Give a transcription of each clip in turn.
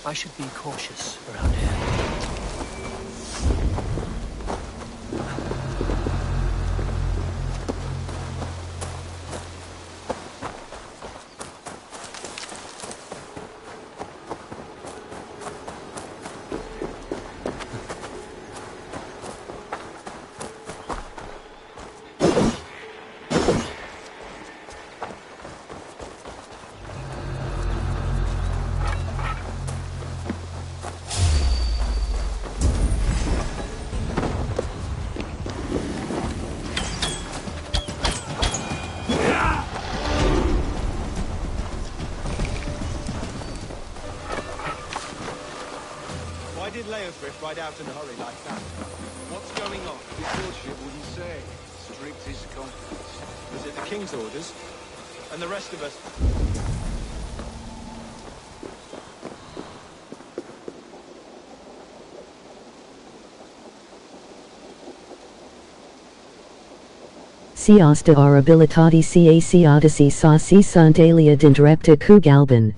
I should be cautious around here. Right out in a hurry like that. What's going on? His lordship wouldn't say. Strict is confidence. Was it the king's orders? And the rest of us? Cias de arabilitati cac odyssey sa si sunt alia dindrepta cu galban.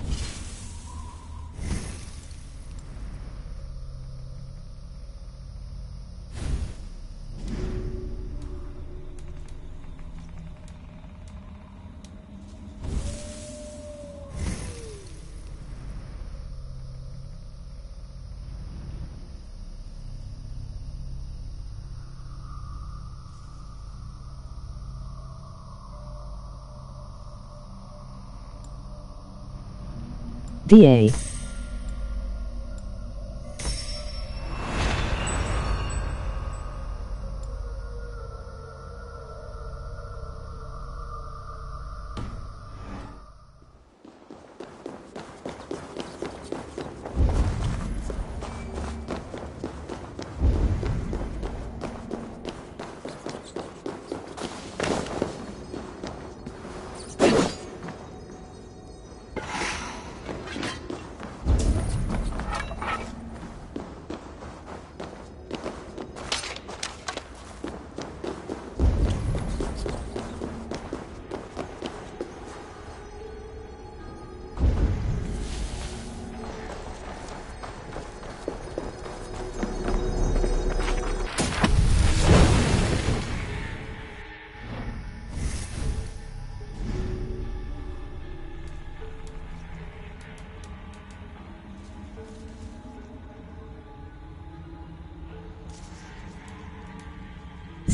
DA.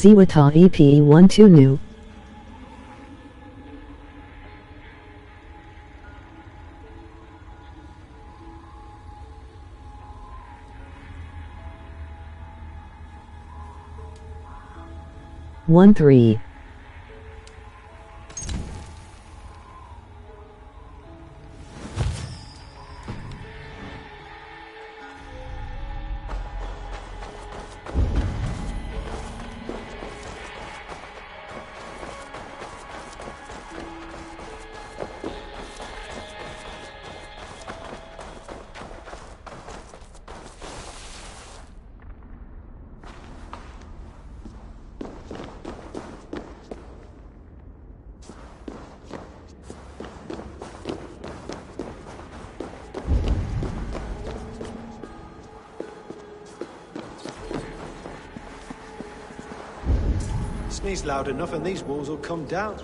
Ziwata EP 12 new. One three. Sneeze loud enough and these walls will come down.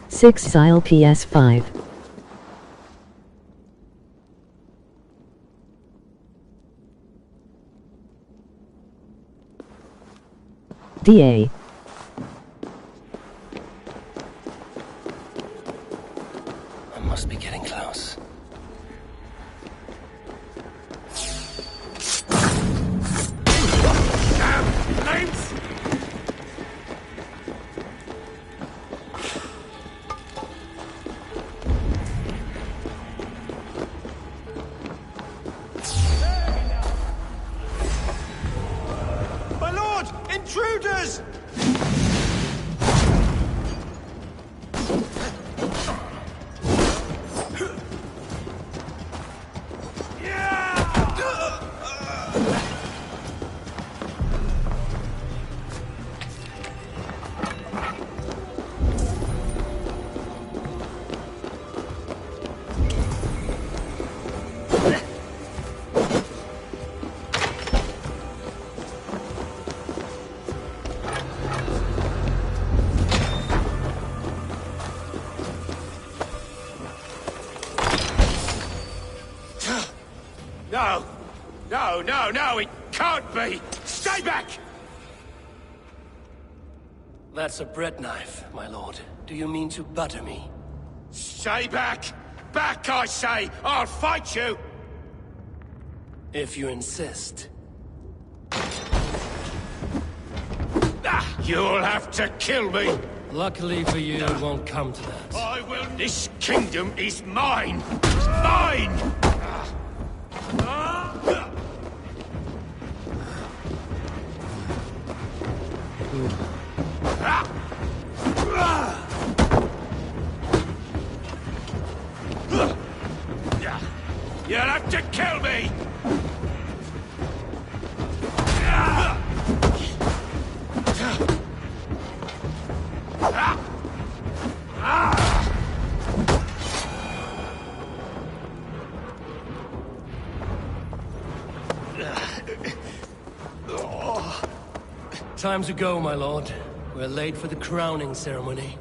Six Xyle PS5. DA. I must be getting close. Intruders! No, no, no, it can't be! Stay back! That's a bread knife, my lord. Do you mean to butter me? Stay back! Back, I say! I'll fight you! If you insist. You'll have to kill me! Luckily for you, it won't come to that. I will... This kingdom is mine! Mine! You'll have to kill me! Time to go, my lord. We're late for the crowning ceremony.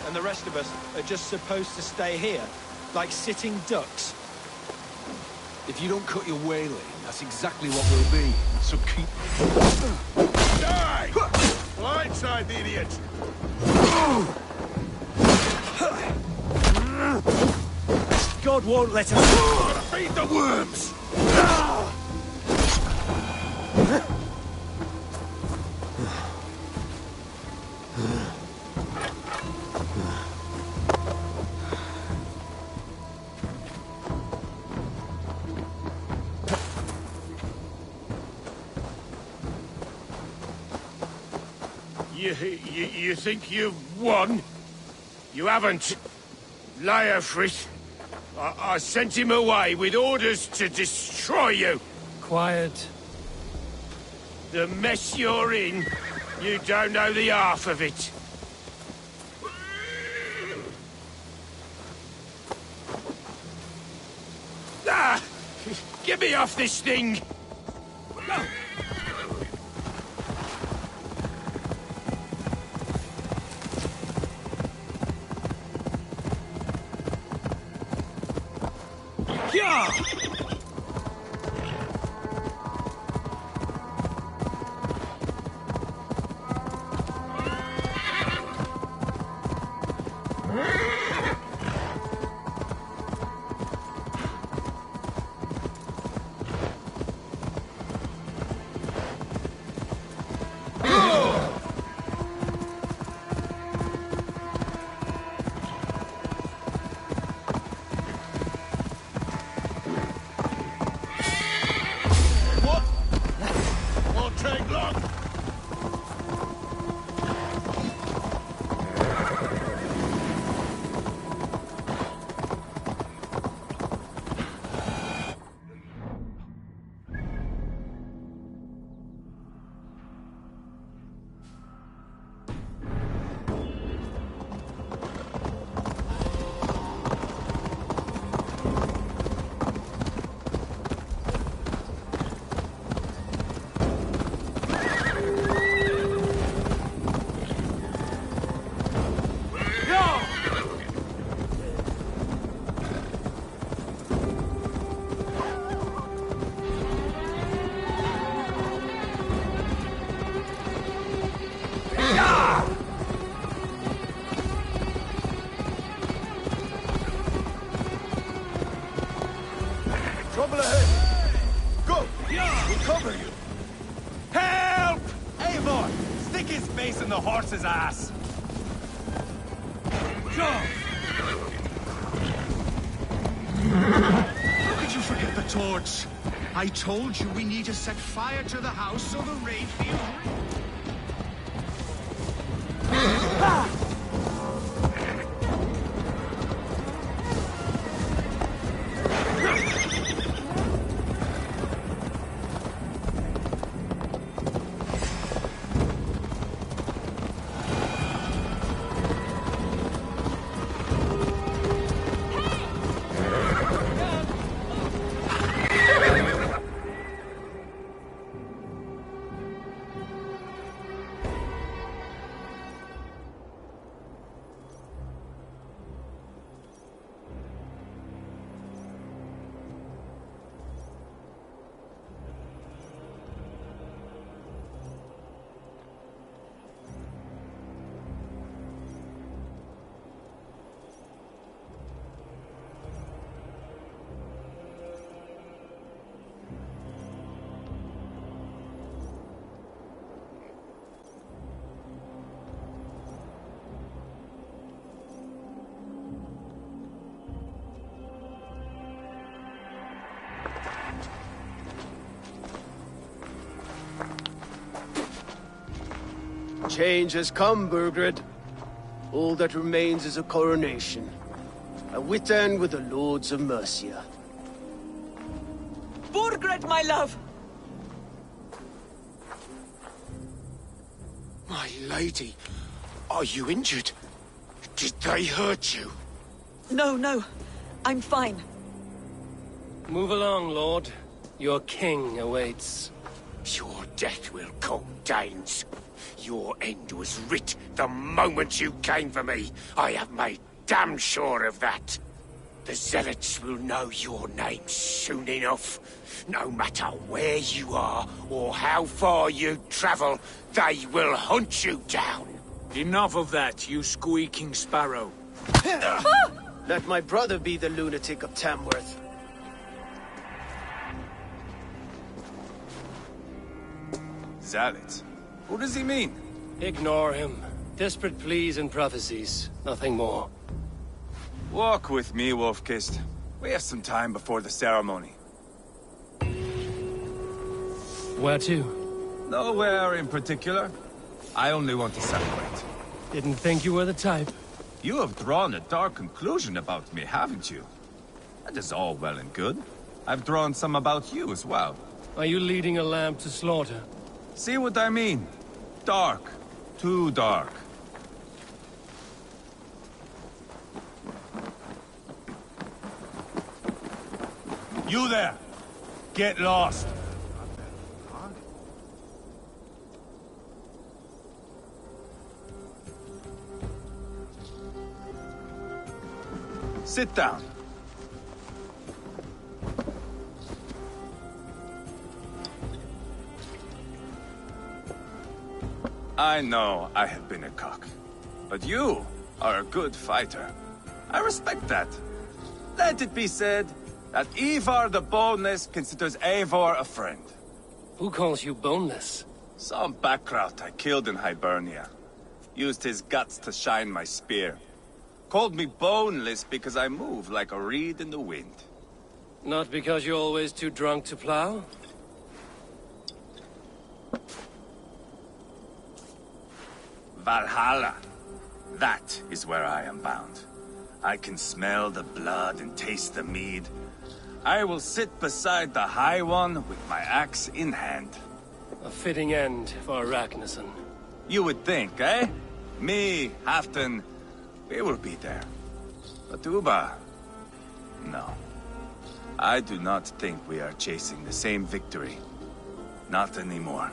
And the rest of us are just supposed to stay here, like sitting ducks. If you don't cut your whaling, that's exactly what we'll be. So keep... Die! Blindside the idiot! God won't let us... Feed the worms! You think you've won? You haven't. Leofrit. I sent him away with orders to destroy you. Quiet. The mess you're in, you don't know the half of it. Get me off this thing! Yeah! Trouble ahead! Go! We'll cover you! Help! Eivor! Stick his face in the horse's ass! How could you forget the torch? I told you we need to set fire to the house so the raid feels real. Change has come, Burgred. All that remains is a coronation. A witan with the Lords of Mercia. Burgred, my love! My lady, are you injured? Did they hurt you? No, no. I'm fine. Move along, Lord. Your king awaits. Your death will come, Danes. Your end was writ the moment you came for me. I have made damn sure of that. The Zealots will know your name soon enough. No matter where you are or how far you travel, they will hunt you down. Enough of that, you squeaking sparrow. Let my brother be the lunatic of Tamworth. Zealots? What does he mean? Ignore him. Desperate pleas and prophecies. Nothing more. Walk with me, Wolfkist. We have some time before the ceremony. Where to? Nowhere in particular. I only want to celebrate. Didn't think you were the type. You have drawn a dark conclusion about me, haven't you? That is all well and good. I've drawn some about you as well. Are you leading a lamb to slaughter? See what I mean? Dark. Too dark. You there! Get lost! Sit down. I know I have been a cock, but you are a good fighter. I respect that. Let it be said that Ivar the Boneless considers Eivor a friend. Who calls you boneless? Some backrout I killed in Hibernia. Used his guts to shine my spear. Called me boneless because I move like a reed in the wind. Not because you're always too drunk to plow? Valhalla. That is where I am bound. I can smell the blood and taste the mead. I will sit beside the High One with my axe in hand. A fitting end for Ragnarsson. You would think, eh? Me, Halfdan, we will be there. But Uba... no. I do not think we are chasing the same victory. Not anymore.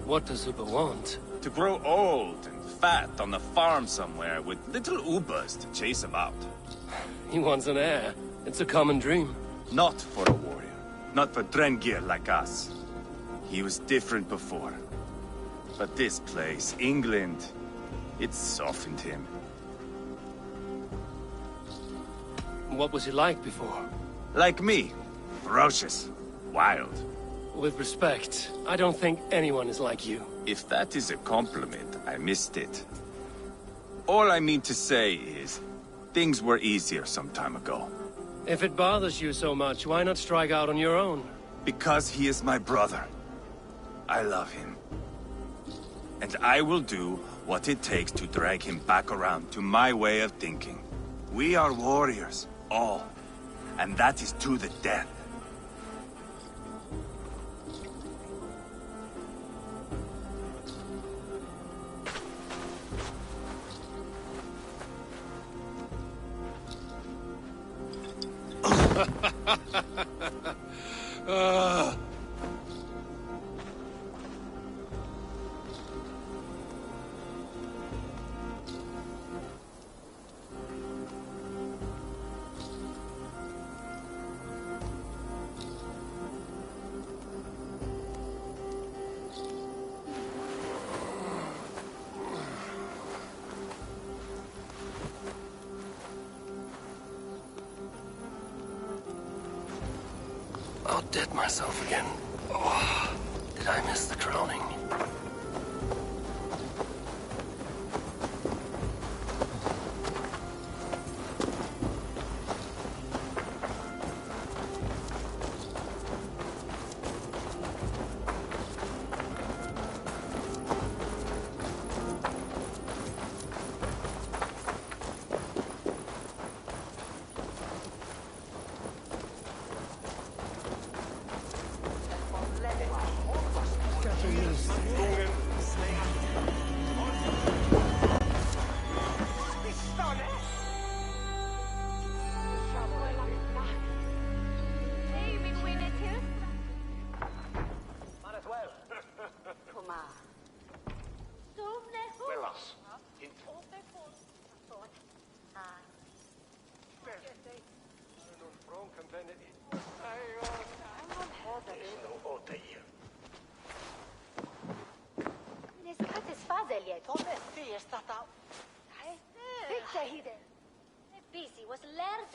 What does Uba want? To grow old and fat on a farm somewhere with little Ubas to chase him out. He wants an heir. It's a common dream. Not for a warrior. Not for Drengir like us. He was different before. But this place, England, it softened him. What was he like before? Like me. Ferocious. Wild. With respect, I don't think anyone is like you. If that is a compliment, I missed it. All I mean to say is, things were easier some time ago. If it bothers you so much, why not strike out on your own? Because he is my brother. I love him. And I will do what it takes to drag him back around to my way of thinking. We are warriors, all. And that is to the death. I'll dead myself again. Oh, did I miss the crowning?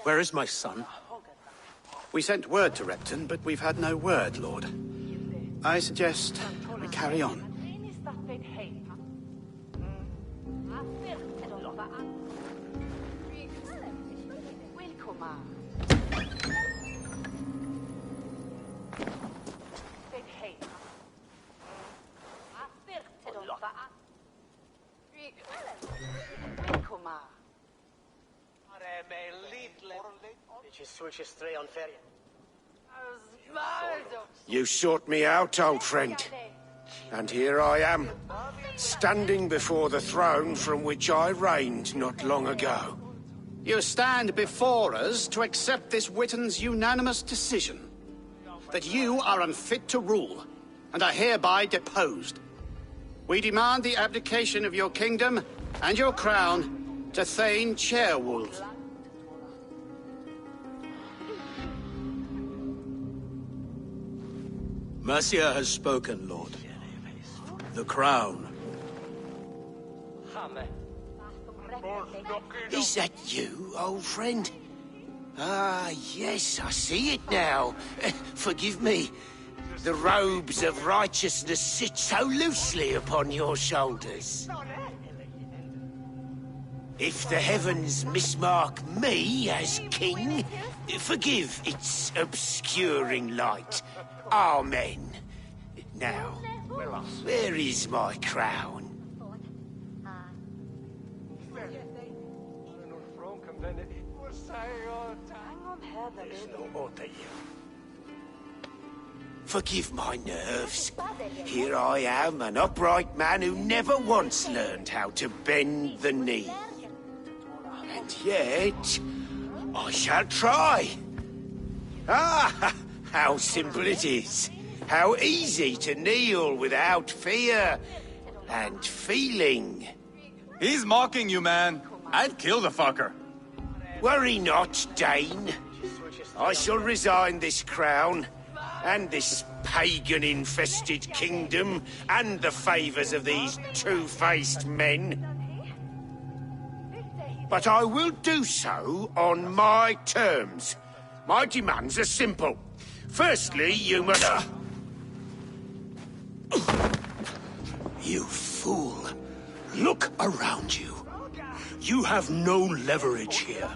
Where is my son? We sent word to Repton, but we've had no word, Lord. I suggest we carry on. You sought me out, old friend. And here I am, standing before the throne from which I reigned not long ago. You stand before us to accept this Witten's unanimous decision. that you are unfit to rule, and are hereby deposed. We demand the abdication of your kingdom and your crown to Thane Chairwolf. Mercia has spoken, Lord. The crown. Is that you, old friend? Ah, yes, I see it now. Forgive me. The robes of righteousness sit so loosely upon your shoulders. If the heavens mismark me as king, forgive its obscuring light. Amen. Now, where is my crown? Forgive my nerves. Here I am, an upright man who never once learned how to bend the knee. And yet, I shall try. Ah, how simple it is. How easy to kneel without fear and feeling. He's mocking you, man. I'd kill the fucker. Worry not, Dane. I shall resign this crown, and this pagan-infested kingdom, and the favors of these two-faced men. But I will do so on my terms. My demands are simple. Firstly, you must... You fool. Look around you. You have no leverage here.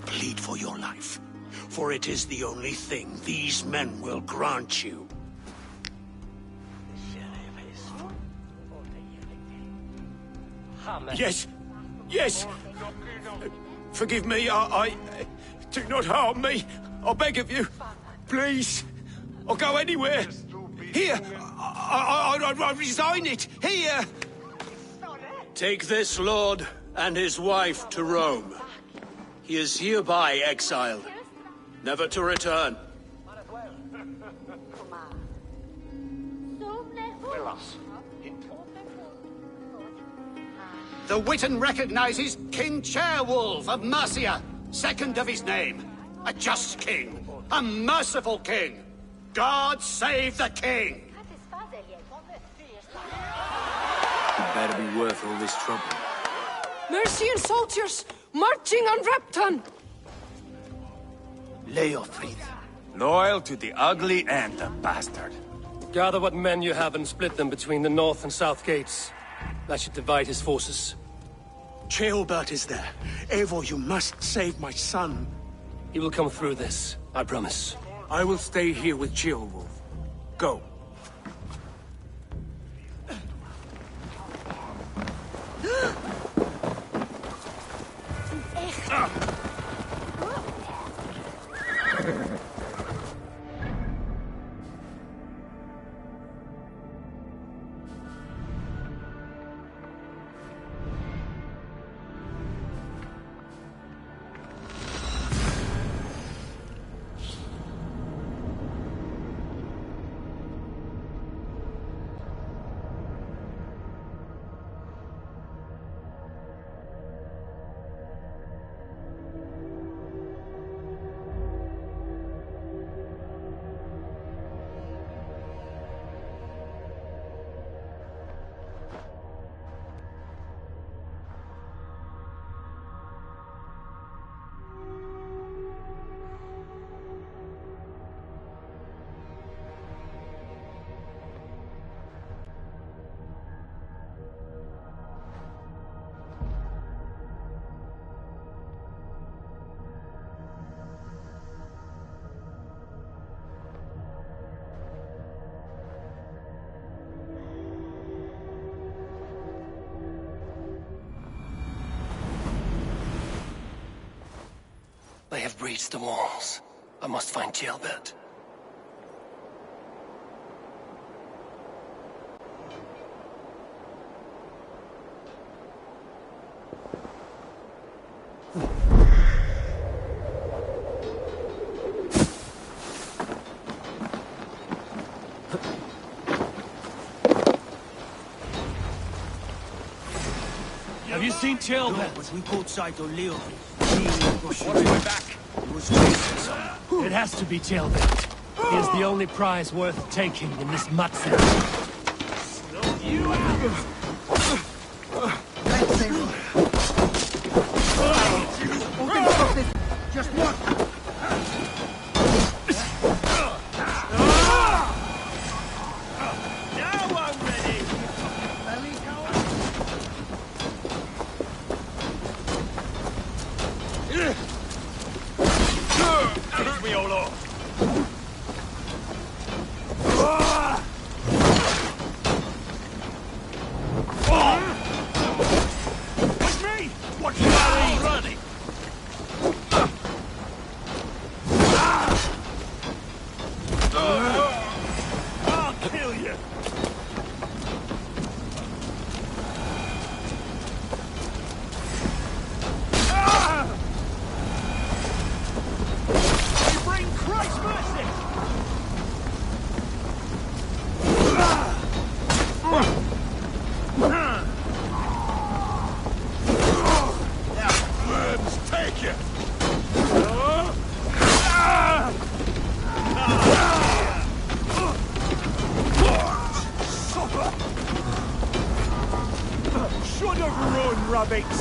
Plead for your life, for it is the only thing these men will grant you. Yes, yes. Forgive me, I... Do not harm me. I beg of you. Please. I'll go anywhere. Here. I resign it. Here. Take this lord and his wife to Rome. He is hereby exiled, never to return. The Witan recognizes King Chairwolf of Mercia, second of his name. A just king, a merciful king. God save the king! It better be worth all this trouble. Mercian soldiers marching on Repton! Leofrid. Loyal to the ugly and the bastard. Gather what men you have and split them between the north and south gates. That should divide his forces. Ceolbert is there. Eivor, you must save my son. He will come through this, I promise. I will stay here with Ceolwulf. Go. They have breached the walls. I must find Ceolbert. seen Tailbend. No, but we caught sight of Leo. Watch my back. He was chasing someone. It has to be Tailbend. He is the only prize worth taking in this Matze. You out! Let's say just what? Now I'm ready! Take me all off. With me! What's that running? I'll kill you! We bring Christ's mercy! Let's take it. Should have run, rabbits!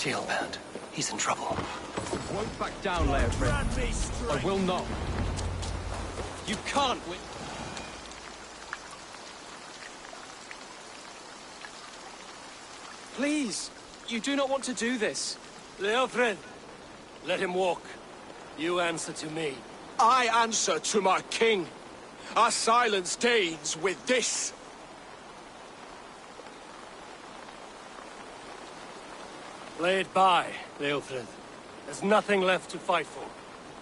Jailbound. He's in trouble. Won't back down, Leofrid. I will not. You can't win. Please, you do not want to do this. Leofrid, let him walk. You answer to me. I answer to my king. Our silence gains with this. Lay it by, Leofrid. There's nothing left to fight for.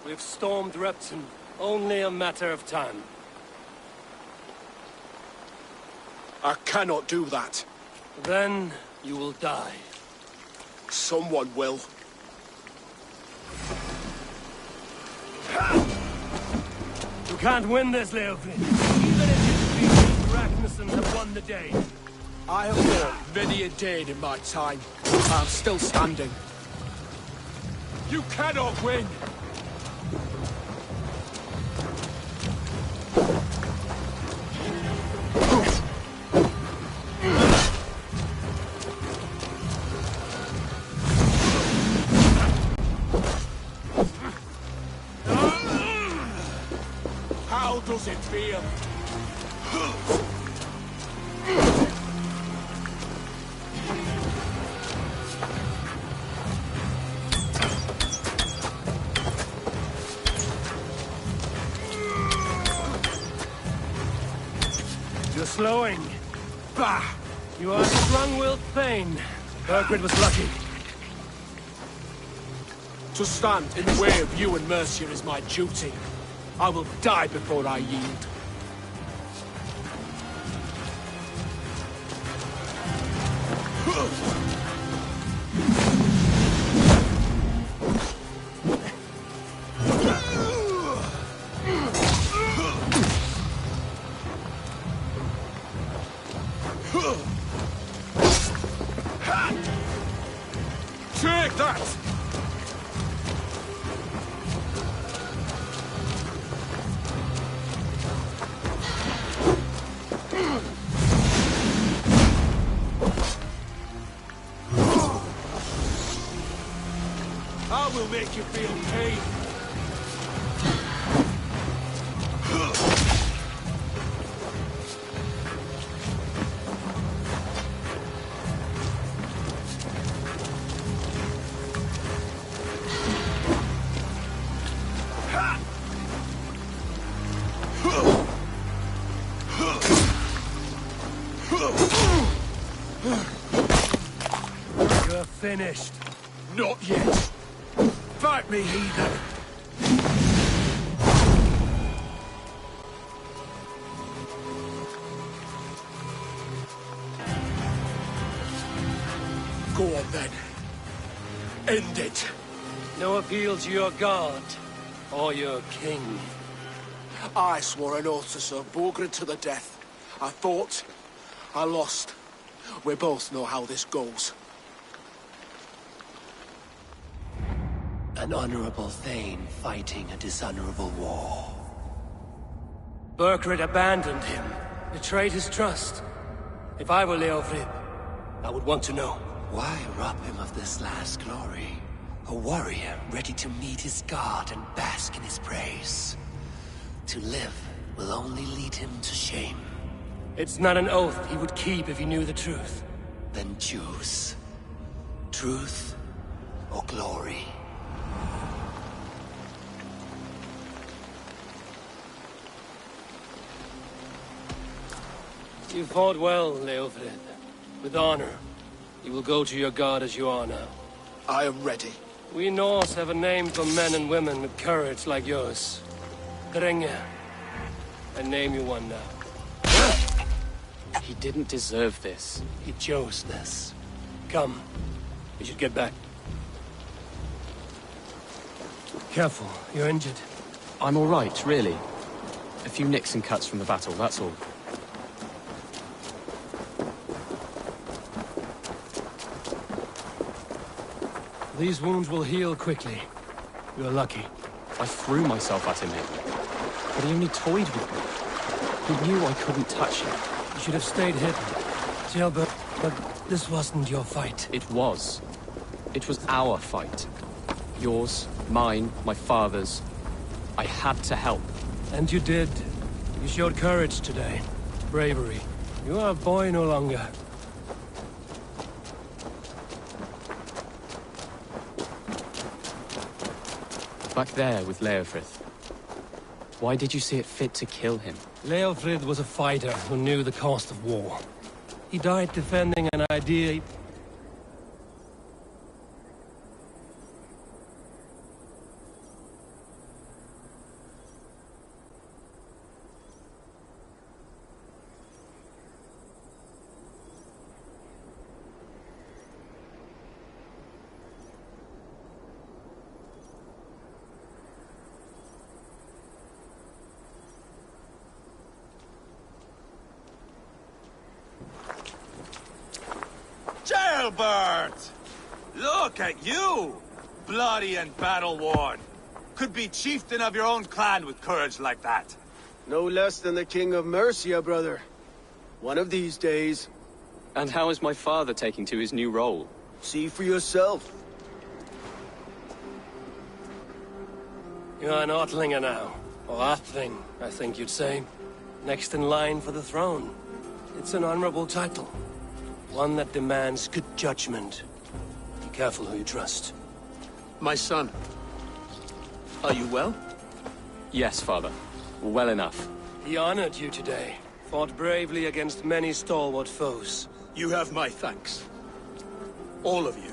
We've stormed Repton. Only a matter of time. I cannot do that. Then you will die. Someone will. You can't win this, Leofrid. Even if you defeat Ragnarsson have won the day. I have fought many a day in my time. I'm still standing. You cannot win! How does it feel? You're slowing. Bah! You are a strong-willed thane. Kirkwood was lucky. To stand in the way of you and Mercia is my duty. I will die before I yield. Take that! I will make you feel pain. You're finished. Not yet. Fight me, heathen. Go on then. End it. No appeal to your god or your king. I swore an oath to serve Borgred to the death. I fought. I lost. We both know how this goes. An honorable Thane fighting a dishonorable war. Burkred abandoned him, betrayed his trust. If I were Leofrid, I would want to know. Why rob him of this last glory? A warrior ready to meet his god and bask in his praise. To live will only lead him to shame. It's not an oath he would keep if he knew the truth. Then choose. Truth or glory. You fought well, Leofrid. With honor. You will go to your god as you are now. I am ready. We Norse have a name for men and women with courage like yours. Drenge. I name you one now. He didn't deserve this. He chose this. Come. We should get back. Careful, you're injured. I'm all right, really. A few nicks and cuts from the battle, that's all. These wounds will heal quickly. You're lucky. I threw myself at him, but he only toyed with me. He knew I couldn't touch him. You should have stayed hidden. Jailbird, but this wasn't your fight. It was. It was our fight. Yours, mine, my father's. I had to help. And you did. You showed courage today. Bravery. You are a boy no longer. Back there with Leofrid. Why did you see it fit to kill him? Leofrid was a fighter who knew the cost of war. He died defending an idea. Jailbird! Look at you! Bloody and battle-worn. Could be chieftain of your own clan with courage like that. No less than the King of Mercia, brother. One of these days. And how is my father taking to his new role? See for yourself. You're an Ortlinger now. Or Athling, I think you'd say. Next in line for the throne. It's an honorable title. One that demands good judgment. Be careful who you trust. My son. Are you well? Yes, father. Well enough. He honored you today. Fought bravely against many stalwart foes. You have my thanks. All of you.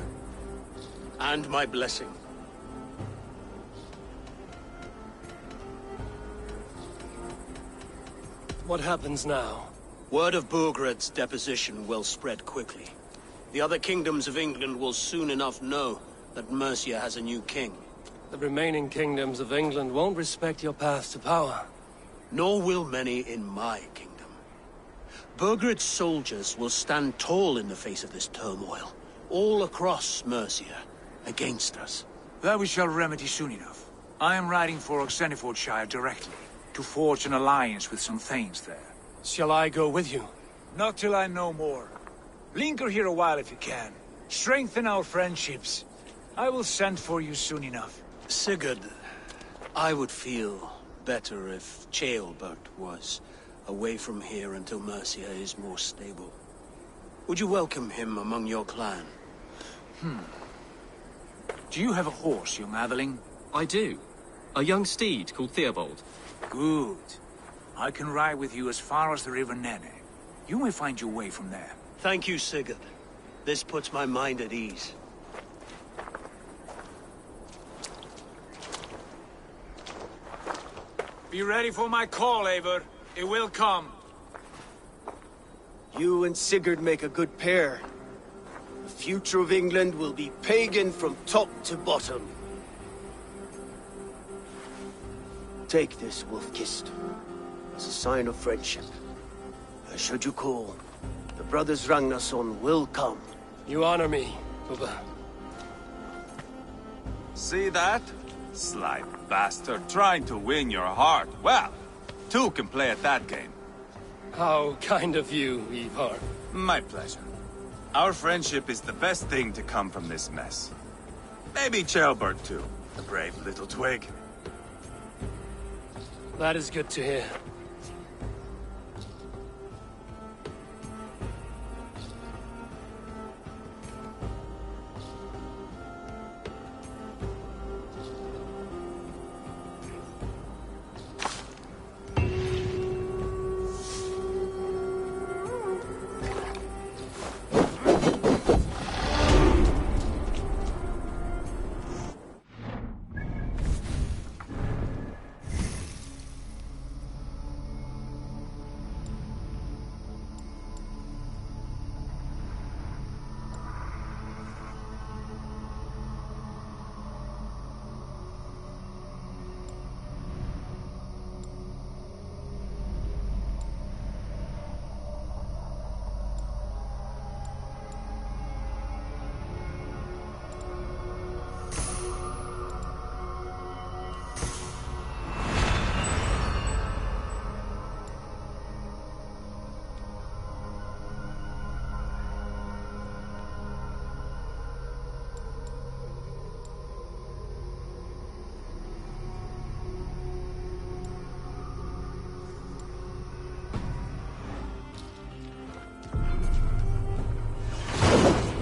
And my blessing. What happens now? Word of Burgred's deposition will spread quickly. The other kingdoms of England will soon enough know that Mercia has a new king. The remaining kingdoms of England won't respect your path to power. Nor will many in my kingdom. Burgred's soldiers will stand tall in the face of this turmoil, all across Mercia, against us. That we shall remedy soon enough. I am riding for Oxenfordshire directly, to forge an alliance with some thanes there. Shall I go with you? Not till I know more. Linger here a while if you can. Strengthen our friendships. I will send for you soon enough. Sigurd, I would feel better if Ceolbert was away from here until Mercia is more stable. Would you welcome him among your clan? Do you have a horse, young Atheling? I do. A young steed called Theobald. Good. I can ride with you as far as the River Nene. You may find your way from there. Thank you, Sigurd. This puts my mind at ease. Be ready for my call, Eivor. It will come. You and Sigurd make a good pair. The future of England will be pagan from top to bottom. Take this, Wolf-Kissed, as a sign of friendship. And should you call, the brothers Ragnarsson will come. You honor me, Ubba. See that? Sly bastard, trying to win your heart. Well, two can play at that game. How kind of you, Ivar. My pleasure. Our friendship is the best thing to come from this mess. Maybe Ceolbert too, a brave little twig. That is good to hear.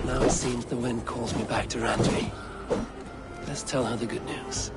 Now it seems the wind calls me back to Randvi. Let's tell her the good news.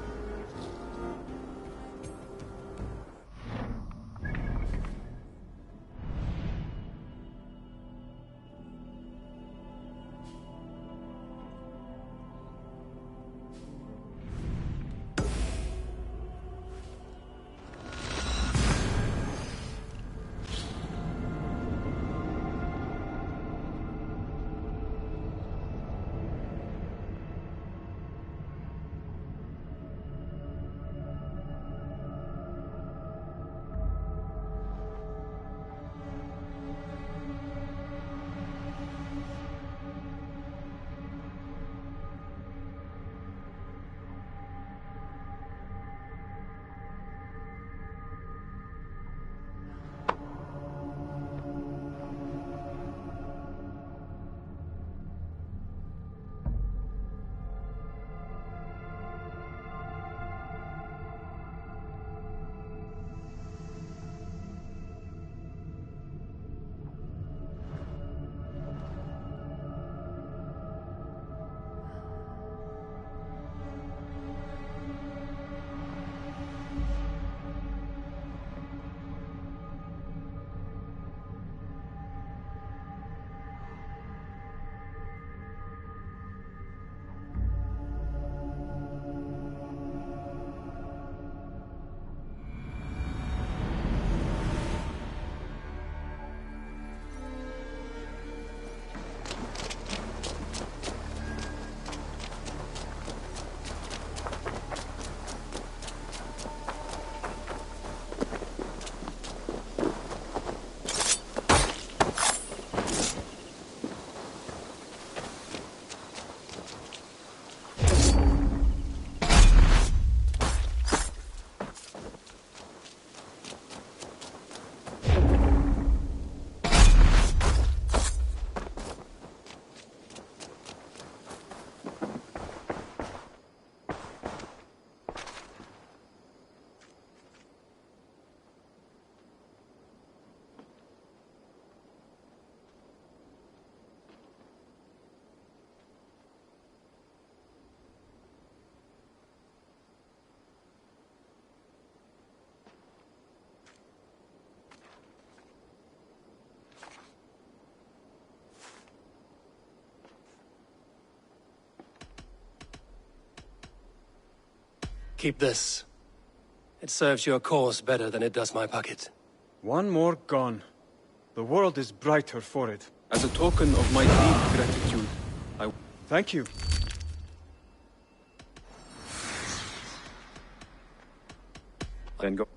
Keep this. It serves your cause better than it does my pocket. One more gone. The world is brighter for it. As a token of my deep gratitude, I... Thank you. Then go.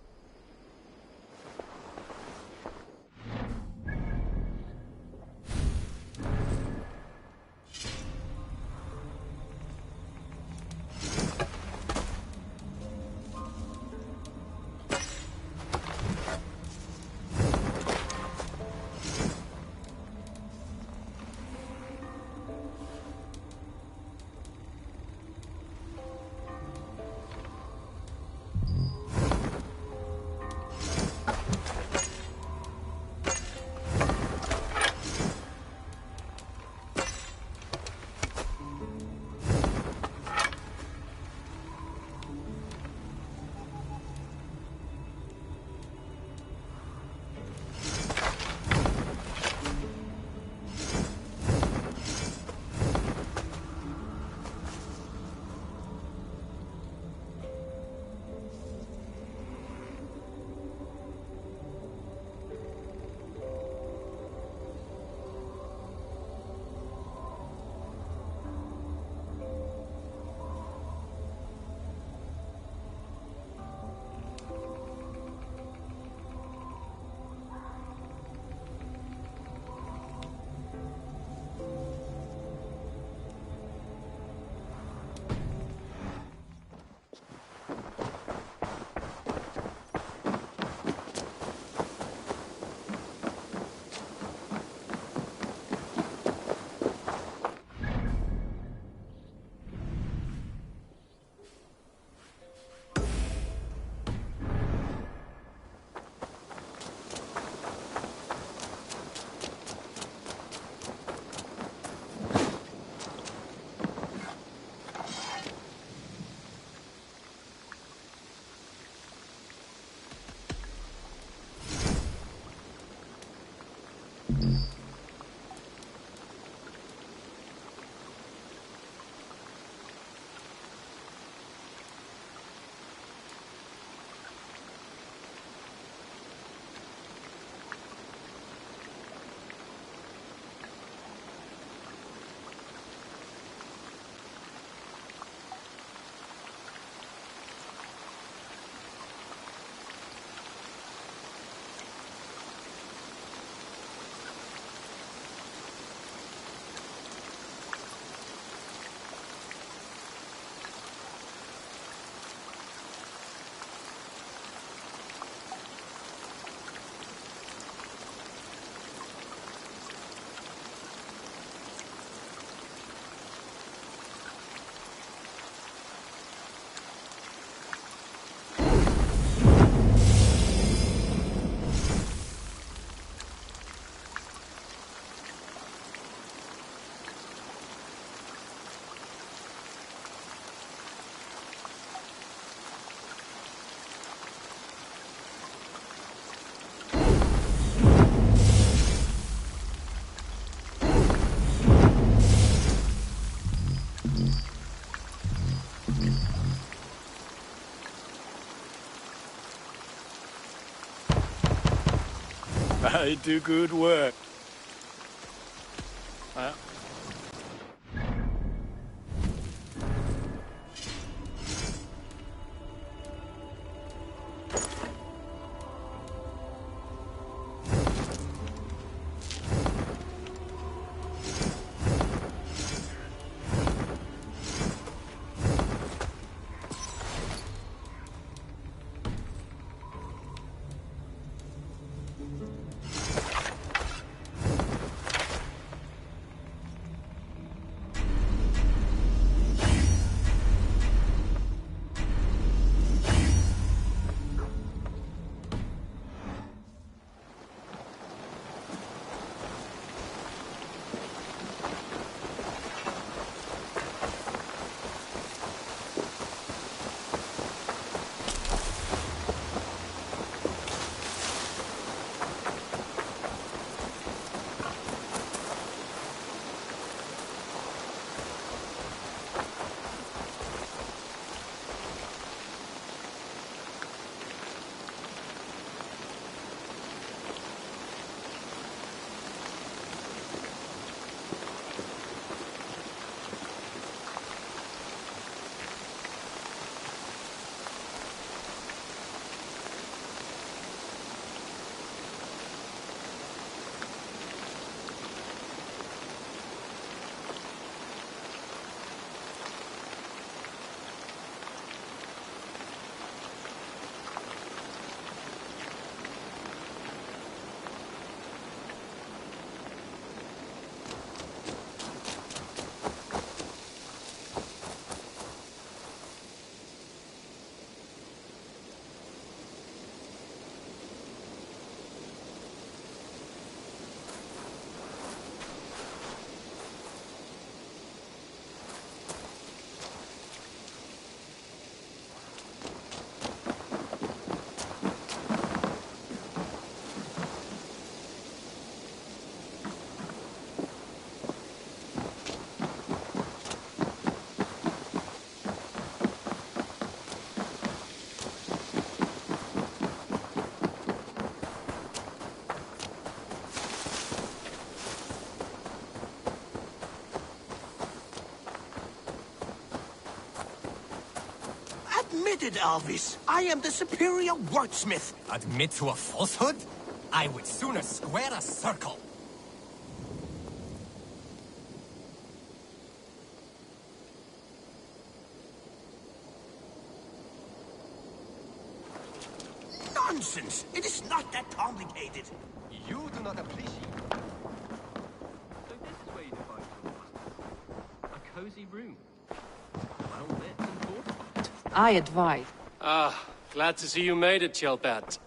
I do good work. it, Alvis. I am the superior wordsmith. Admit to a falsehood? I would sooner square a circle. Nonsense! It is not that complicated. You do not appreciate. So this is where you divide your work. A cozy room. Well lit and fortified. I advise. Ah, glad to see you made it, Chelbat.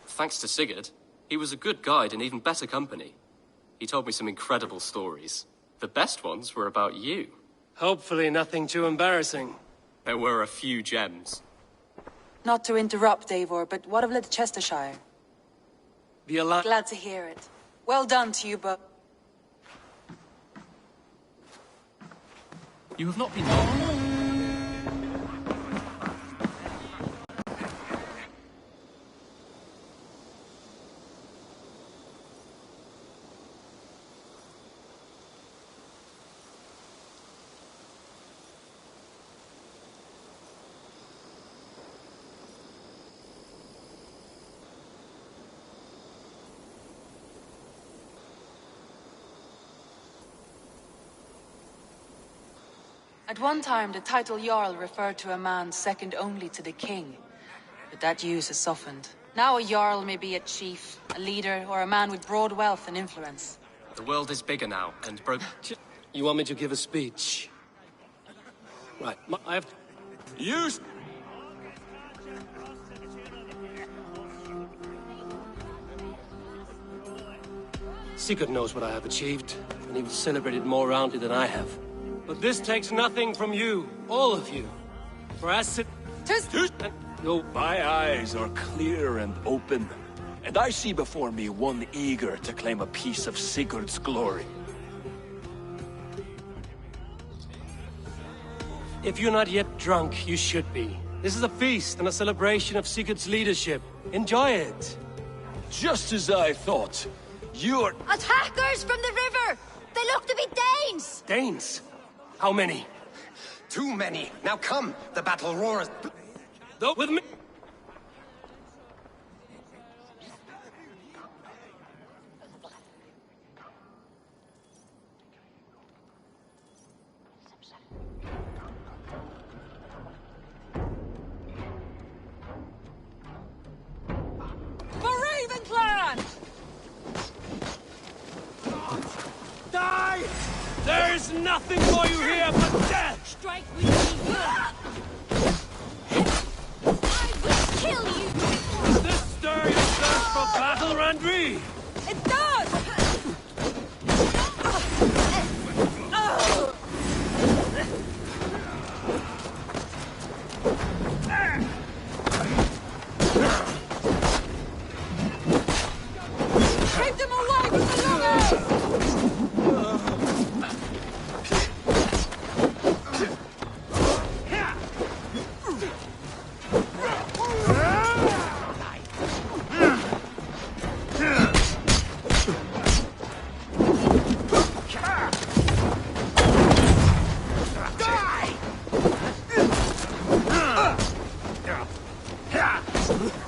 Thanks to Sigurd, he was a good guide and even better company. He told me some incredible stories. The best ones were about you. Hopefully nothing too embarrassing. There were a few gems. Not to interrupt, Eivor, but what of Leicestershire? Glad to hear it. Well done to you both. You have not been long. At one time, the title Jarl referred to a man second only to the king. But that use has softened. Now a Jarl may be a chief, a leader, or a man with broad wealth and influence. The world is bigger now, and You want me to give a speech? Right, I have... Use... Sigurd knows what I have achieved, and he will celebrate it more roundly than I have. But this takes nothing from you, all of you. For as it... My eyes are clear and open, and I see before me one eager to claim a piece of Sigurd's glory. If you're not yet drunk, you should be. This is a feast and a celebration of Sigurd's leadership. Enjoy it. Just as I thought. You're... Attackers from the river! They look to be Danes! Danes? How many? Too many. Now come, the battle roars. With me. For Ravenclan! Die! There's nothing for you here but death! Strike with me! I will kill you! Does this stir your thirst for battle, Randri? It does! Keep them away from the lovers!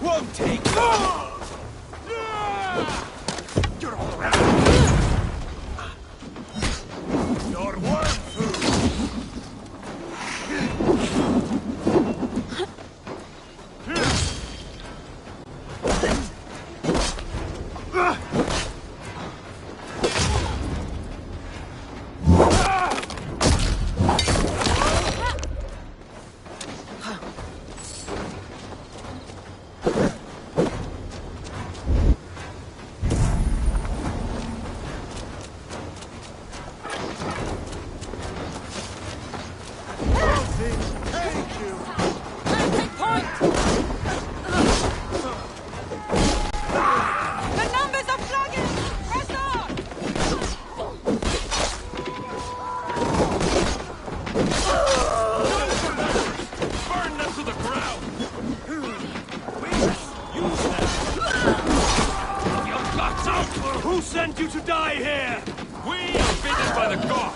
Won't take... Your worm food! Who sent you to die here? We are bidden by the gods!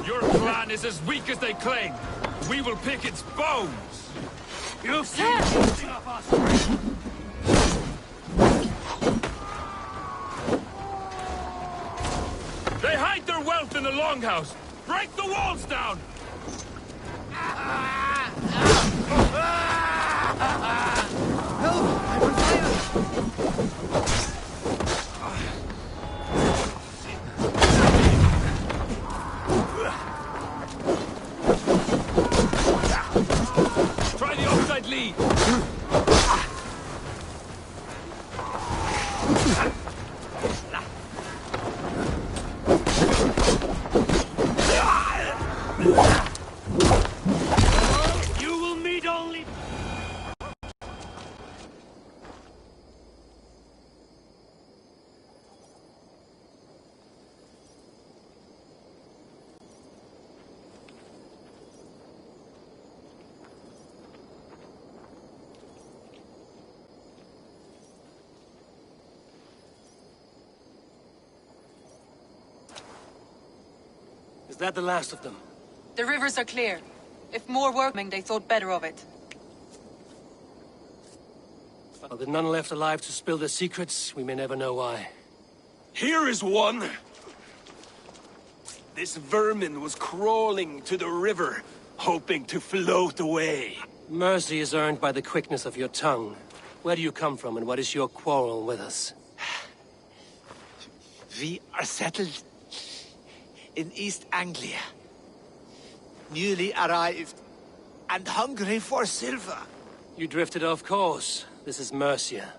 Your clan is as weak as they claim. We will pick its bones. You've seen nothing of us. They hide their wealth in the longhouse. Break the walls down. Try the outside lead. You will meet only... Is that the last of them? The rivers are clear. If more were coming, they thought better of it. Are there none left alive to spill their secrets? We may never know why. Here is one. This vermin was crawling to the river, hoping to float away. Mercy is earned by the quickness of your tongue. Where do you come from, and what is your quarrel with us? We are settled in East Anglia. Newly arrived and hungry for silver. You drifted off course. This is Mercia.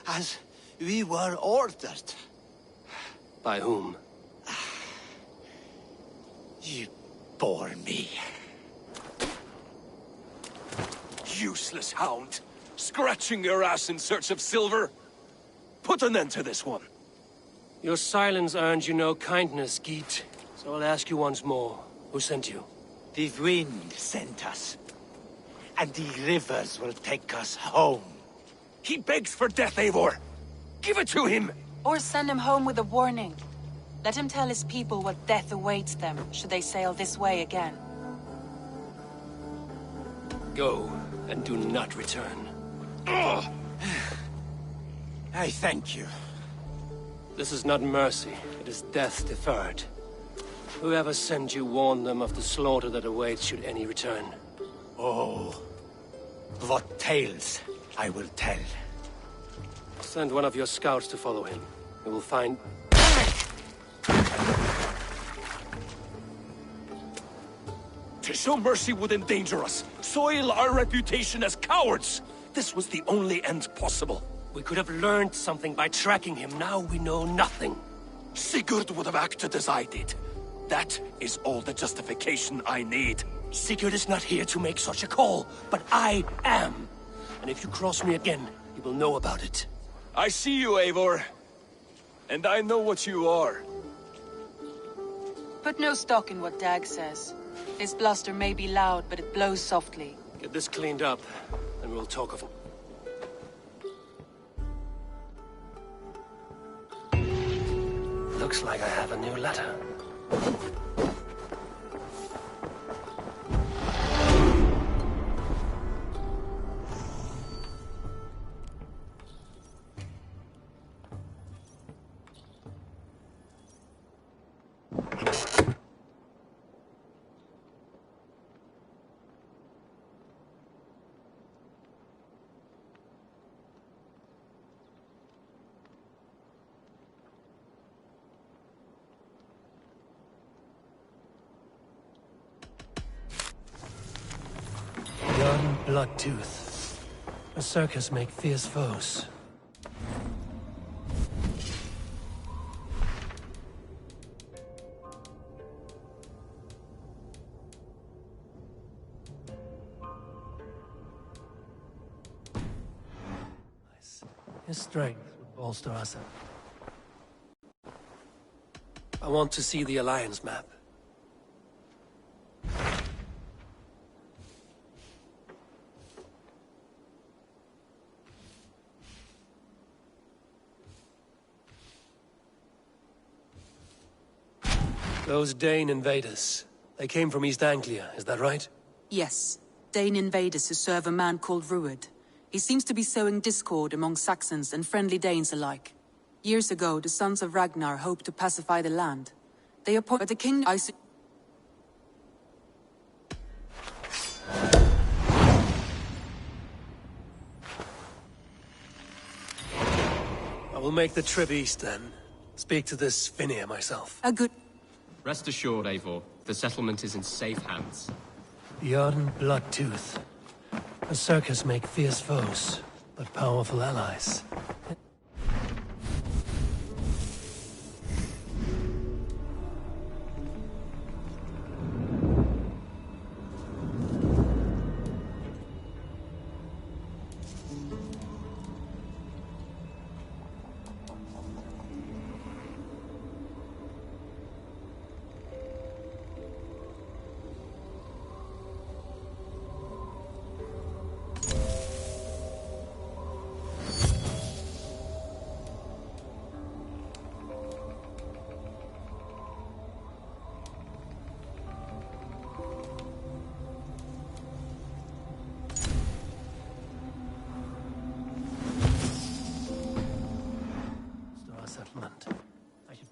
As we were ordered. By whom? You bore me. Useless hound. Scratching your ass in search of silver. Put an end to this one. Your silence earned you no kindness, Geet. So I'll ask you once more. Who sent you? The wind sent us. And the rivers will take us home. He begs for death, Eivor. Give it to him! Or send him home with a warning. Let him tell his people what death awaits them, should they sail this way again. Go, and do not return. Ugh. I thank you. This is not mercy, it is death deferred. Whoever sent you warned them of the slaughter that awaits should any return. Oh, what tales I will tell. Send one of your scouts to follow him. We will find... To show mercy would endanger us, soil our reputation as cowards. This was the only end possible. We could have learned something by tracking him. Now we know nothing. Sigurd would have acted as I did. That is all the justification I need. Sigurd is not here to make such a call, but I am. And if you cross me again, you will know about it. I see you, Eivor. And I know what you are. Put no stock in what Dag says. His bluster may be loud, but it blows softly. Get this cleaned up, and we'll talk of it. Looks like I have a new letter. Young Bloodtooth. A circus make fierce foes. His strength would bolster us. I want to see the Alliance map. Those Dane invaders. They came from East Anglia, is that right? Yes. Dane invaders who serve a man called Rued. He seems to be sowing discord among Saxons and friendly Danes alike. Years ago, the sons of Ragnar hoped to pacify the land. They appointed the king. I will make the trip east then. Speak to this Finnear myself. A good... Rest assured, Eivor. The settlement is in safe hands. Bjorn Bloodtooth. The circus make fierce foes, but powerful allies. Settlement. I should...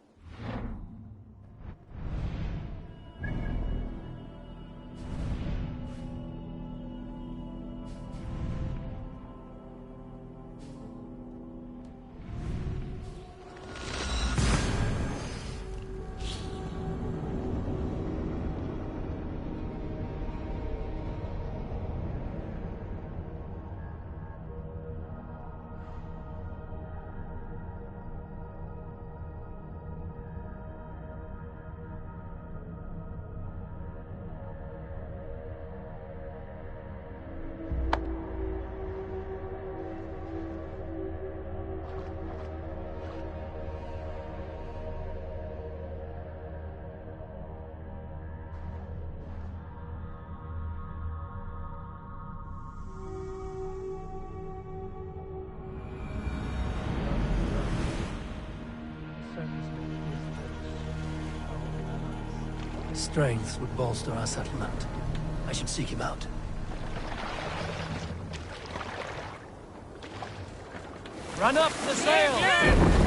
Strength would bolster our settlement. I should seek him out. Run up the sail!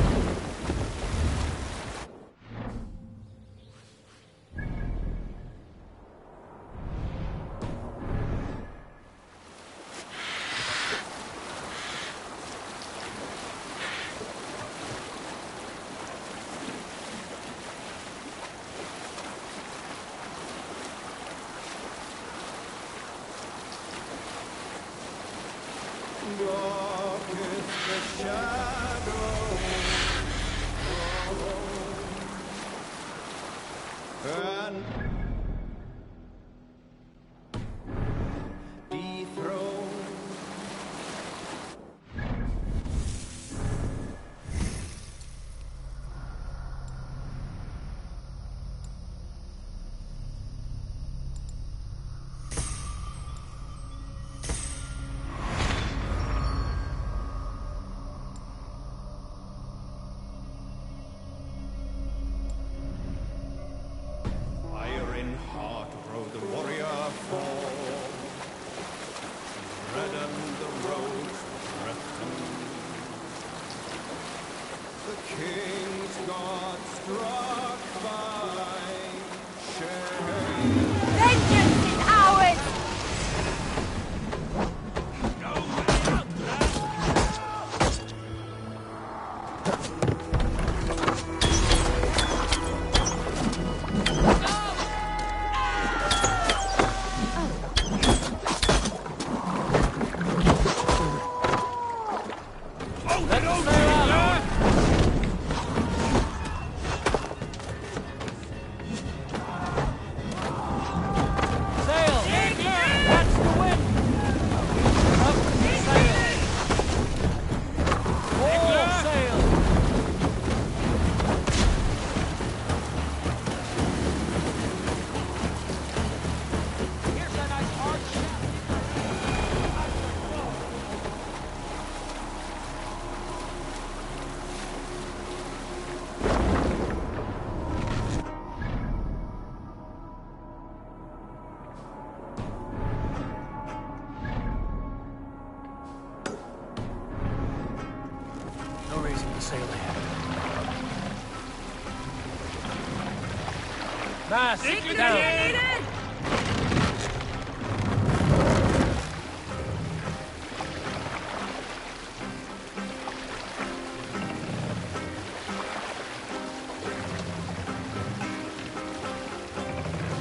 Mask down.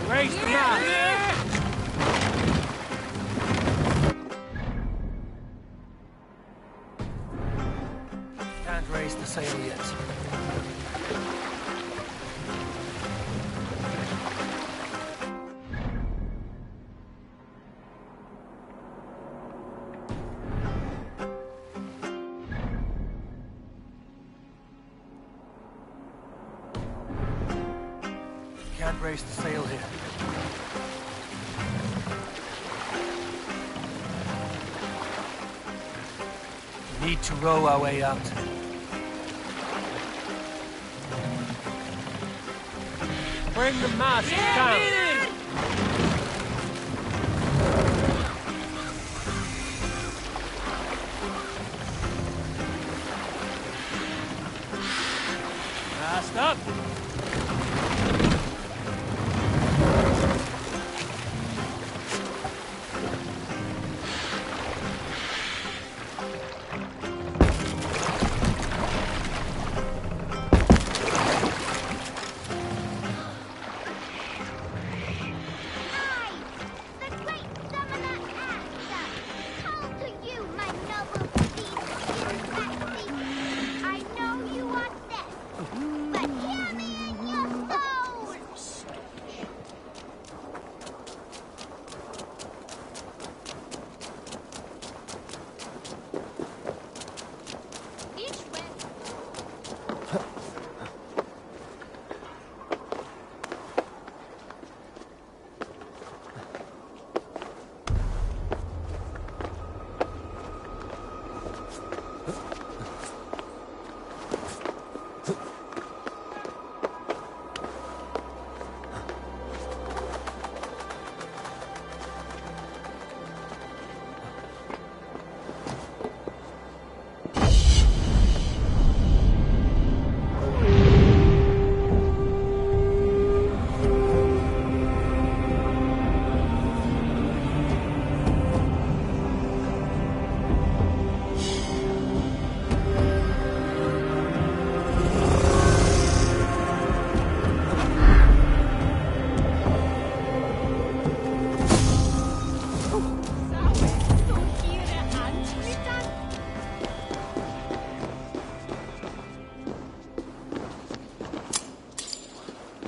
Raise the mast. Can't raise the sail yet. Can't raise the sail here. We need to row our way out. Bring the mast down. Mast up.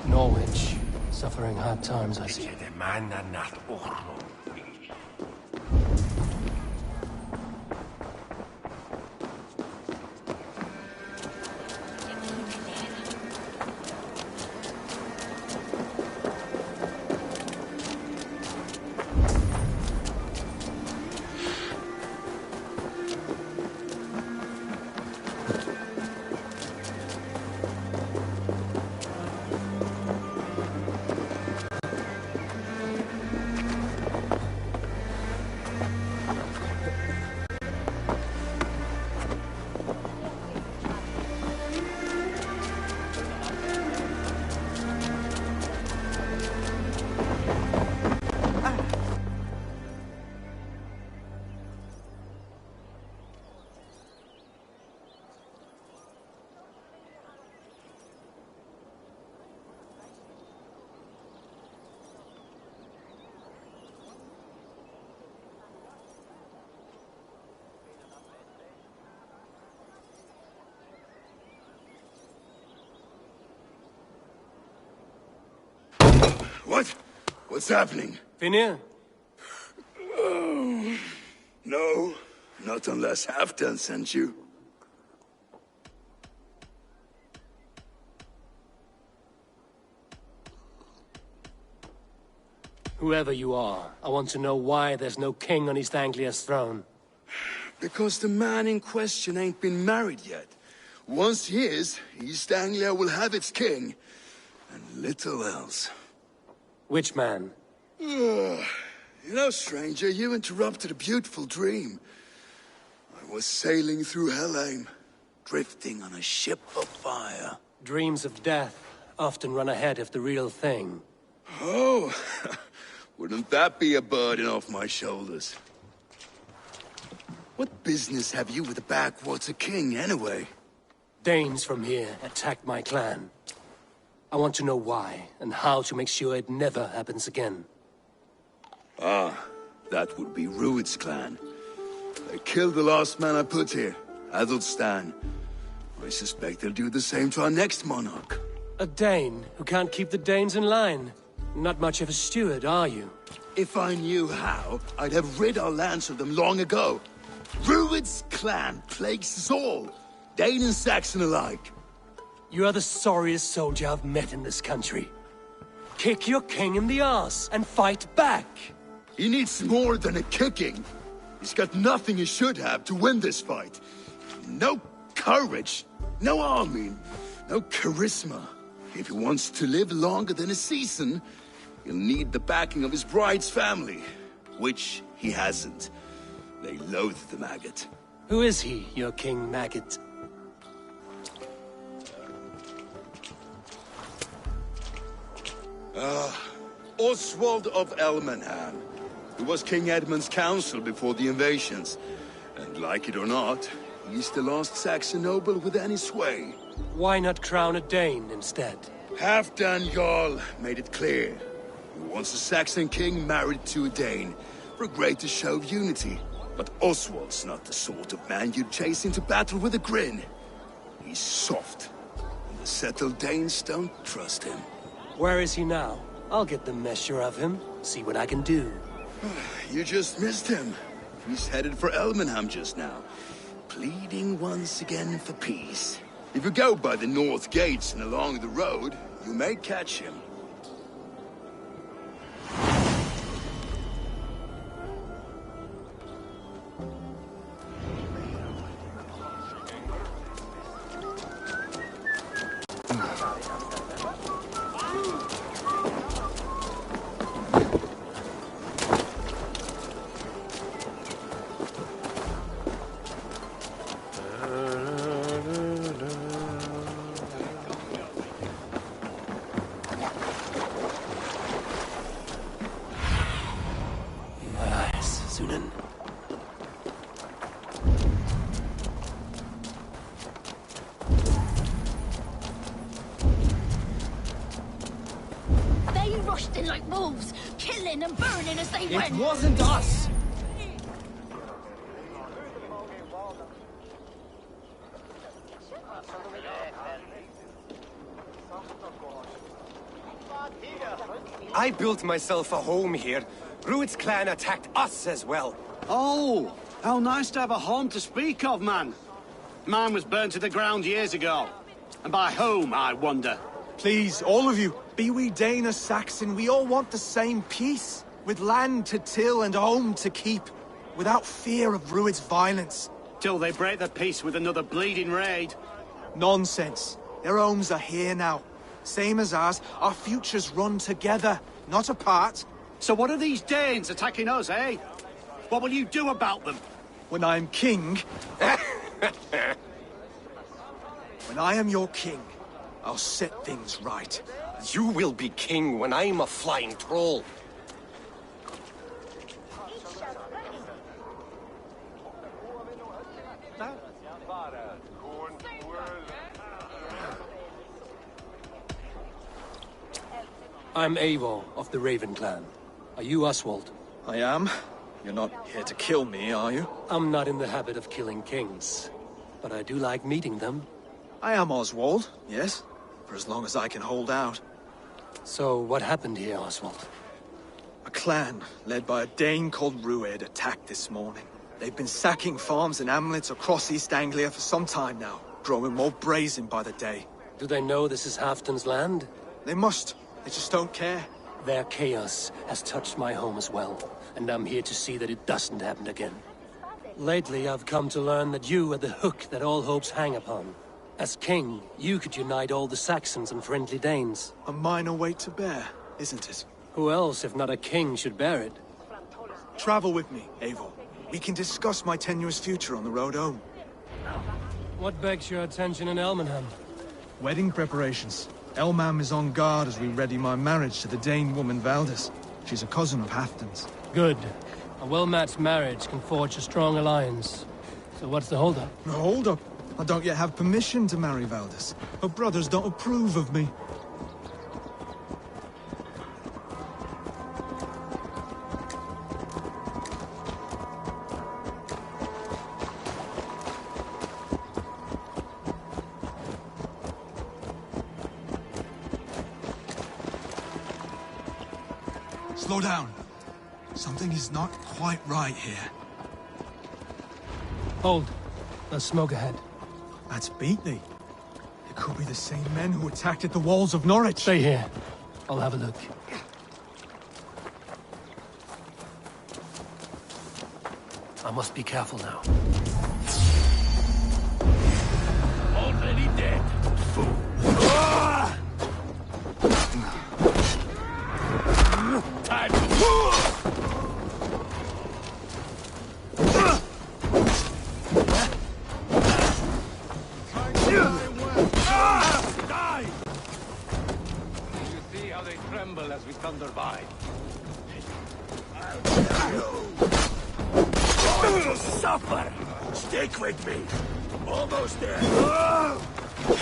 Norwich, suffering hard times, I see. What? What's happening? Finir? Oh, no, not unless Halfdan sent you. Whoever you are, I want to know why there's no king on East Anglia's throne. Because the man in question ain't been married yet. Once he is, East Anglia will have its king, and little else. Which man? You know, stranger, you interrupted a beautiful dream. I was sailing through Helheim, drifting on a ship of fire. Dreams of death often run ahead of the real thing. Oh, wouldn't that be a burden off my shoulders? What business have you with the backwater king, anyway? Danes from here attacked my clan. I want to know why, and how to make sure it never happens again. Ah, that would be Rued's clan. They killed the last man I put here, Athelstan. I suspect they'll do the same to our next monarch. A Dane who can't keep the Danes in line. Not much of a steward, are you? If I knew how, I'd have rid our lands of them long ago. Rued's clan plagues us all, Dane and Saxon alike. You are the sorriest soldier I've met in this country. Kick your king in the arse and fight back! He needs more than a kicking. He's got nothing he should have to win this fight. No courage, no army, no charisma. If he wants to live longer than a season, he'll need the backing of his bride's family, which he hasn't. They loathe the maggot. Who is he, your king maggot? Oswald of Elmenham. He was King Edmund's counsel before the invasions. And like it or not, he's the last Saxon noble with any sway. Why not crown a Dane instead? Halfdan Jarl made it clear. He wants a Saxon king married to a Dane, for a greater show of unity. But Oswald's not the sort of man you'd chase into battle with a grin. He's soft, and the settled Danes don't trust him. Where is he now? I'll get the measure of him, see what I can do. You just missed him. He's headed for Elmenham just now, pleading once again for peace. If you go by the north gates and along the road, you may catch him. Like wolves, killing and burning as they went. It wasn't us! I built myself a home here. Rued's clan attacked us as well. Oh, how nice to have a home to speak of, man. Mine was burned to the ground years ago. And by whom, I wonder? Please, all of you, be we Dane or Saxon, we all want the same peace. With land to till and home to keep. Without fear of Rued's violence. Till they break the peace with another bleeding raid. Nonsense. Their homes are here now. Same as ours, our futures run together, not apart. So what are these Danes attacking us, eh? What will you do about them? When I am king... when I am your king, I'll set things right. You will be king when I'm a flying troll. I'm Eivor of the Raven clan. Are you Oswald? I am. You're not here to kill me, are you? I'm not in the habit of killing kings, but I do like meeting them. I am Oswald, yes. For as long as I can hold out. So, what happened here, Oswald? A clan, led by a Dane called Rued, attacked this morning. They've been sacking farms and hamlets across East Anglia for some time now, growing more brazen by the day. Do they know this is Halfdan's land? They must. They just don't care. Their chaos has touched my home as well, and I'm here to see that it doesn't happen again. Lately, I've come to learn that you are the hook that all hopes hang upon. As king, you could unite all the Saxons and friendly Danes. A minor weight to bear, isn't it? Who else, if not a king, should bear it? Travel with me, Eivor. We can discuss my tenuous future on the road home. What begs your attention in Elmenham? Wedding preparations. Elmam is on guard as we ready my marriage to the Dane woman Valdis. She's a cousin of Halfdan's. Good. A well-matched marriage can forge a strong alliance. So what's the holdup? No holdup? I don't yet have permission to marry Valdis. Her brothers don't approve of me. Slow down. Something is not quite right here. Hold. There's smoke ahead. That's Beatley. It could be the same men who attacked at the walls of Norwich. Stay here. I'll have a look. I must be careful now. Already dead, fool. Time to die! You see how they tremble as we thunder by. Going to suffer! Stick with me! Almost there! Keep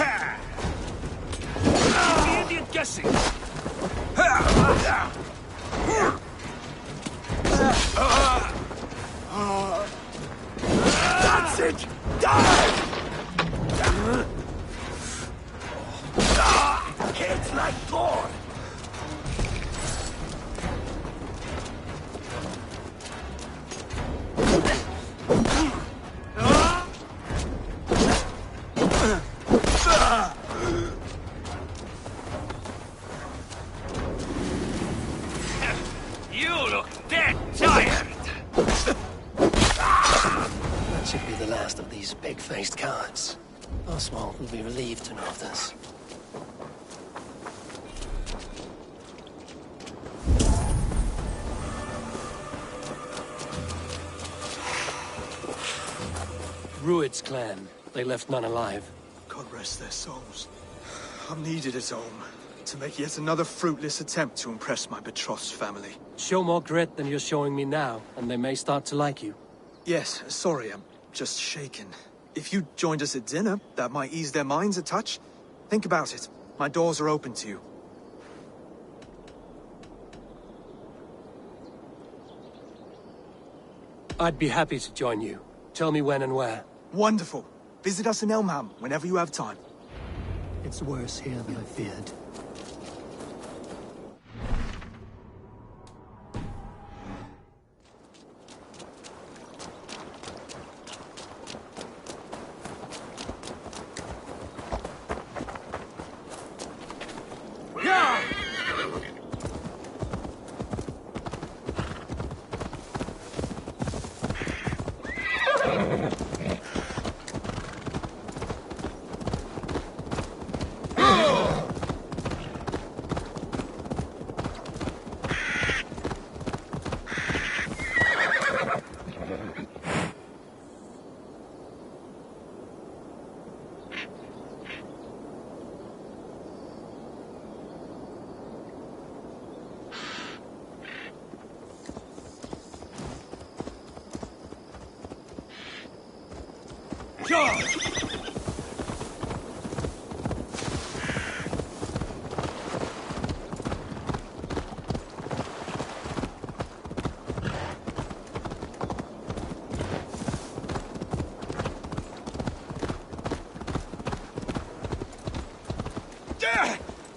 the idiot guessing! That's it! Die! It's like Thor! You look dead tired! That should be the last of these big-faced cards. Oswald will be relieved to know of this. Rued's clan. They left none alive. God rest their souls. I'm needed at home to make yet another fruitless attempt to impress my betrothed family. Show more grit than you're showing me now, and they may start to like you. Yes, sorry, I'm just shaken. If you joined us at dinner, that might ease their minds a touch. Think about it. My doors are open to you. I'd be happy to join you. Tell me when and where. Wonderful. Visit us in Elmham whenever you have time. It's worse here than I feared.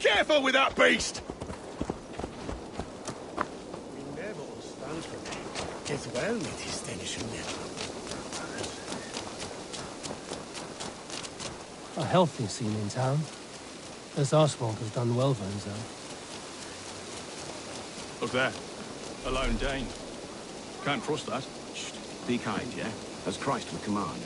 Careful with that beast! Get well with his Danish A healthy scene in town. This Oswald has done well for himself. Look there. A lone Dane. Can't trust that. Shh. Be kind, yeah? As Christ would command.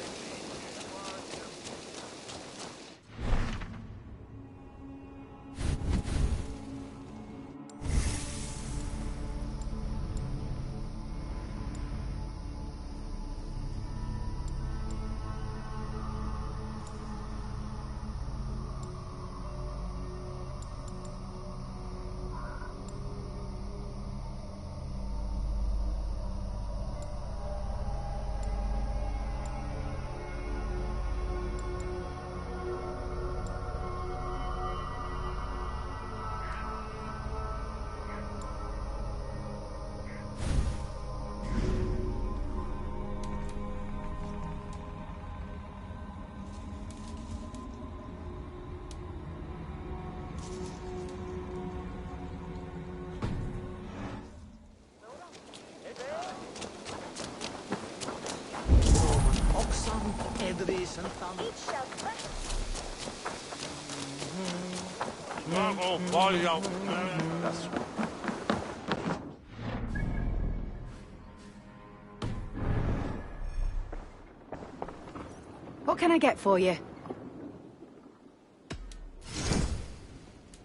What can I get for you?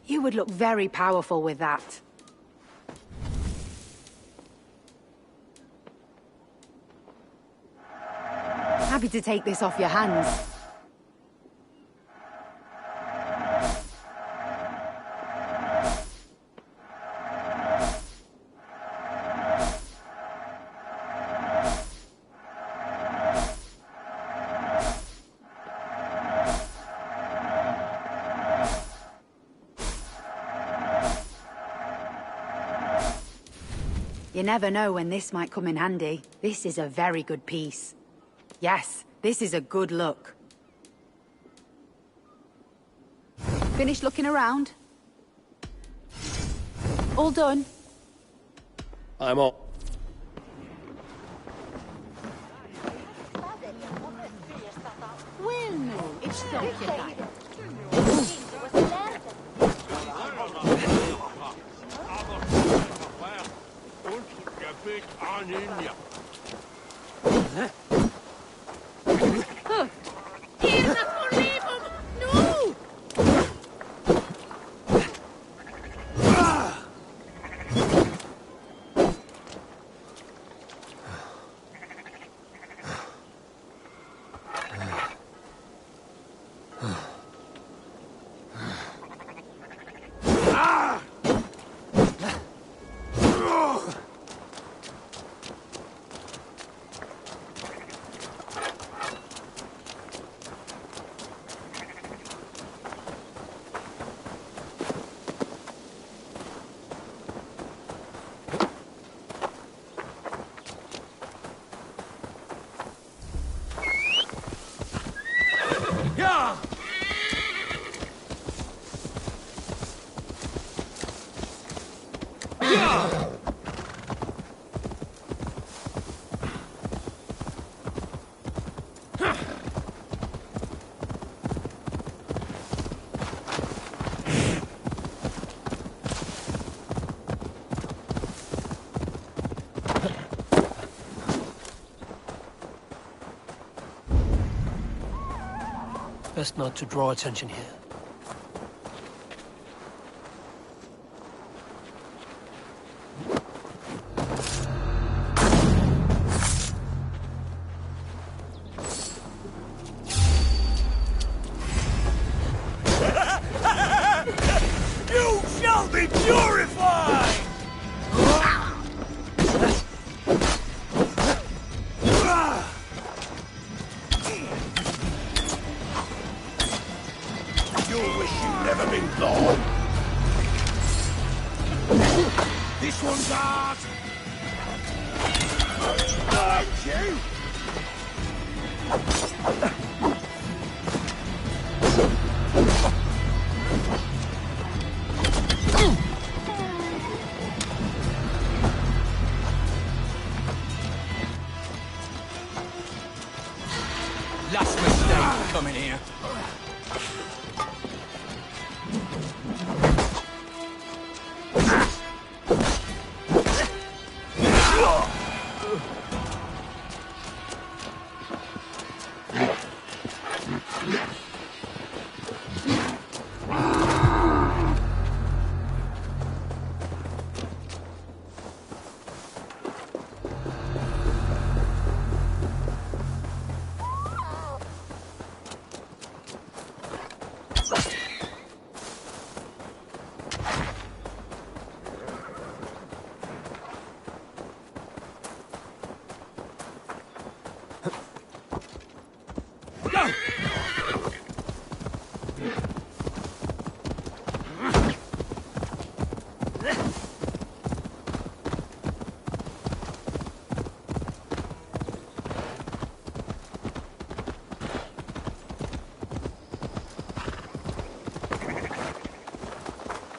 You would look very powerful with that. Happy to take this off your hands. You never know when this might come in handy. This is a very good piece. Yes, this is a good look. Finished looking around? All done? I'm all. Well, no, it's not like Best not to draw attention here. You shall be purified! You'll wish you'd never been born. This one's ours! Aren't you? Last mistake coming here.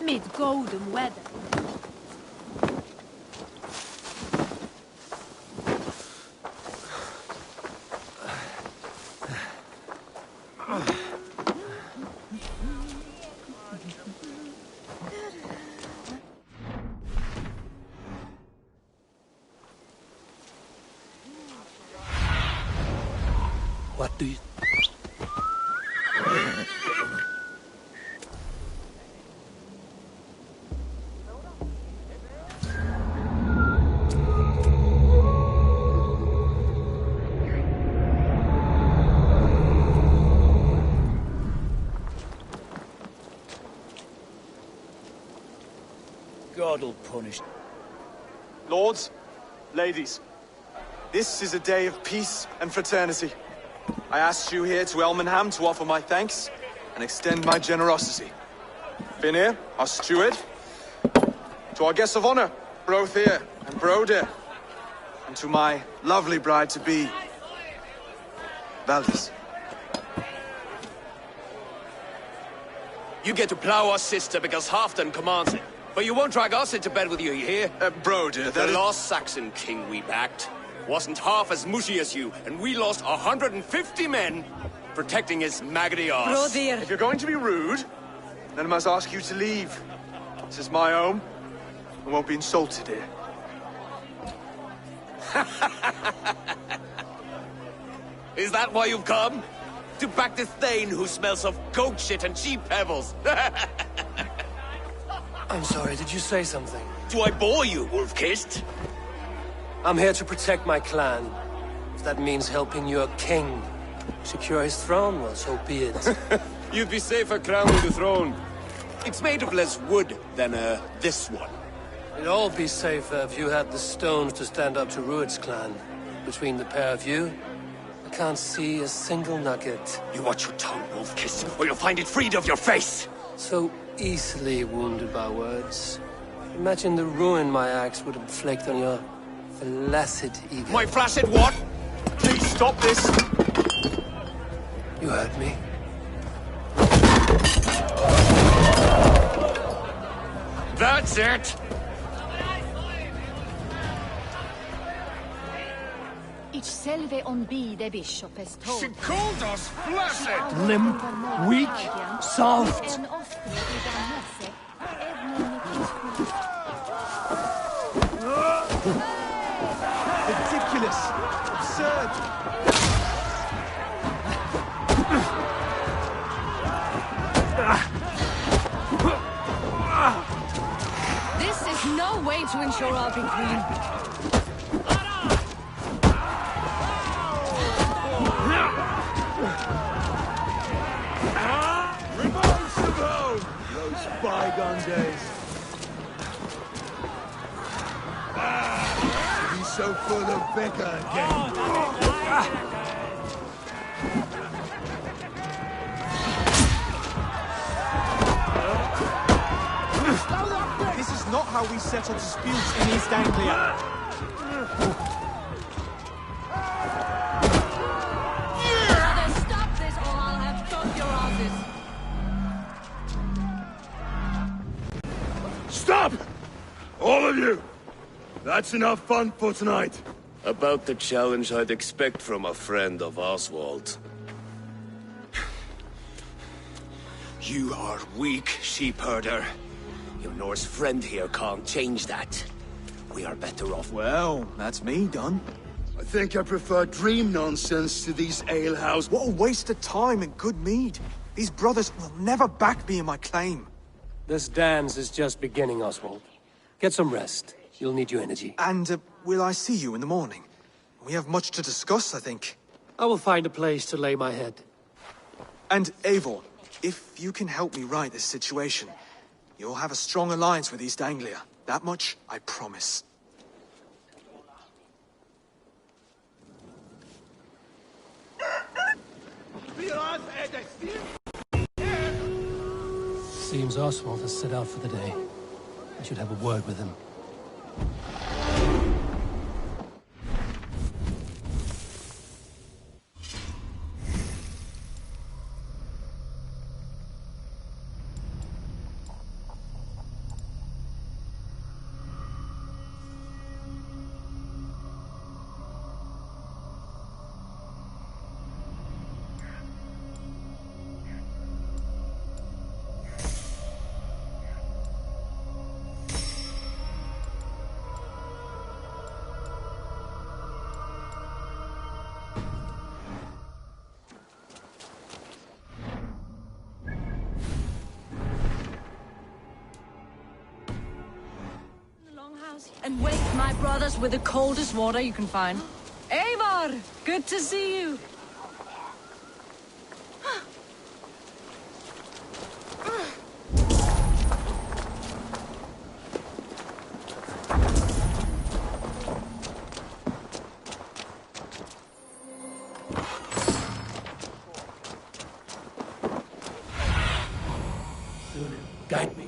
mid golden weather. Do you... God'll punish. Lords, ladies, this is a day of peace and fraternity. I asked you here to Elmenham to offer my thanks and extend my generosity. Finir, our steward, to our guests of honor, Brothir and Brodir, and to my lovely bride-to-be, Valdis. You get to plow our sister because Halfdan commands it. But you won't drag us into bed with you, you hear? Brodir, the last Saxon king we backed wasn't half as mushy as you, and we lost 150 men protecting his maggoty arse. Brodir. If you're going to be rude, then I must ask you to leave. This is my home. I won't be insulted here. Is that why you've come? To back this Thane who smells of goat shit and cheap pebbles? I'm sorry, did you say something? Do I bore you, wolf-kissed? I'm here to protect my clan. If that means helping your king secure his throne, well, so be it. You'd be safer crowning the throne. It's made of less wood than, this one. It'd all be safer if you had the stones to stand up to Rued's clan. Between the pair of you, I can't see a single nugget. You watch your tongue, wolf-kissed, or you'll find it freed of your face! So easily wounded by words. Imagine the ruin my axe would inflict on your flaccid ego. My flaccid what? Please stop this! You heard me. That's it! Ich selve on be the bishop is told. She called us flaccid! Limp, weak, soft. Ridiculous! Absurd! This is no way to ensure I'll be queen. Those bygone days. He's so full of vigor again. This is not how we settle disputes in East Anglia. Either stop this or I'll have chopped your asses. Stop! All of you! That's enough fun for tonight. About the challenge I'd expect from a friend of Oswald. You are weak, sheep herder. Your Norse friend here can't change that. We are better off. Well, that's me done. I think I prefer dream nonsense to these alehouse. What a waste of time and good mead. These brothers will never back me in my claim. This dance is just beginning, Oswald. Get some rest. You'll need your energy. And will I see you in the morning? We have much to discuss, I think. I will find a place to lay my head. And Eivor, if you can help me right this situation, you'll have a strong alliance with East Anglia. That much, I promise. Seems Oswald has set out for the day. I should have a word with him. and wake my brothers with the coldest water you can find. Eivor, good to see you. Guide me.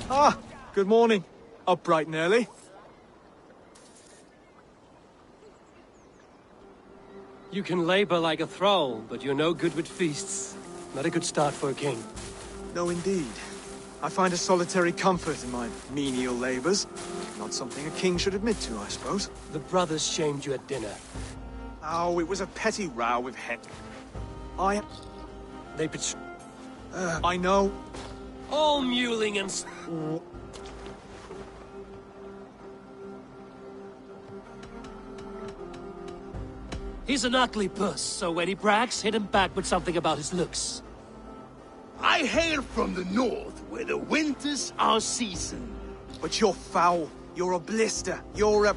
Ah, good morning. Up bright and early. You can labor like a thrall, but you're no good with feasts. Not a good start for a king. No, indeed. I find a solitary comfort in my menial labors. Not something a king should admit to, I suppose. The brothers shamed you at dinner. Oh, it was a petty row with Head. They betrayed... I know. All mewling and... He's an ugly puss, so when he brags, hit him back with something about his looks. I hail from the north, where the winters are seasoned. But you're foul. You're a blister. You're a...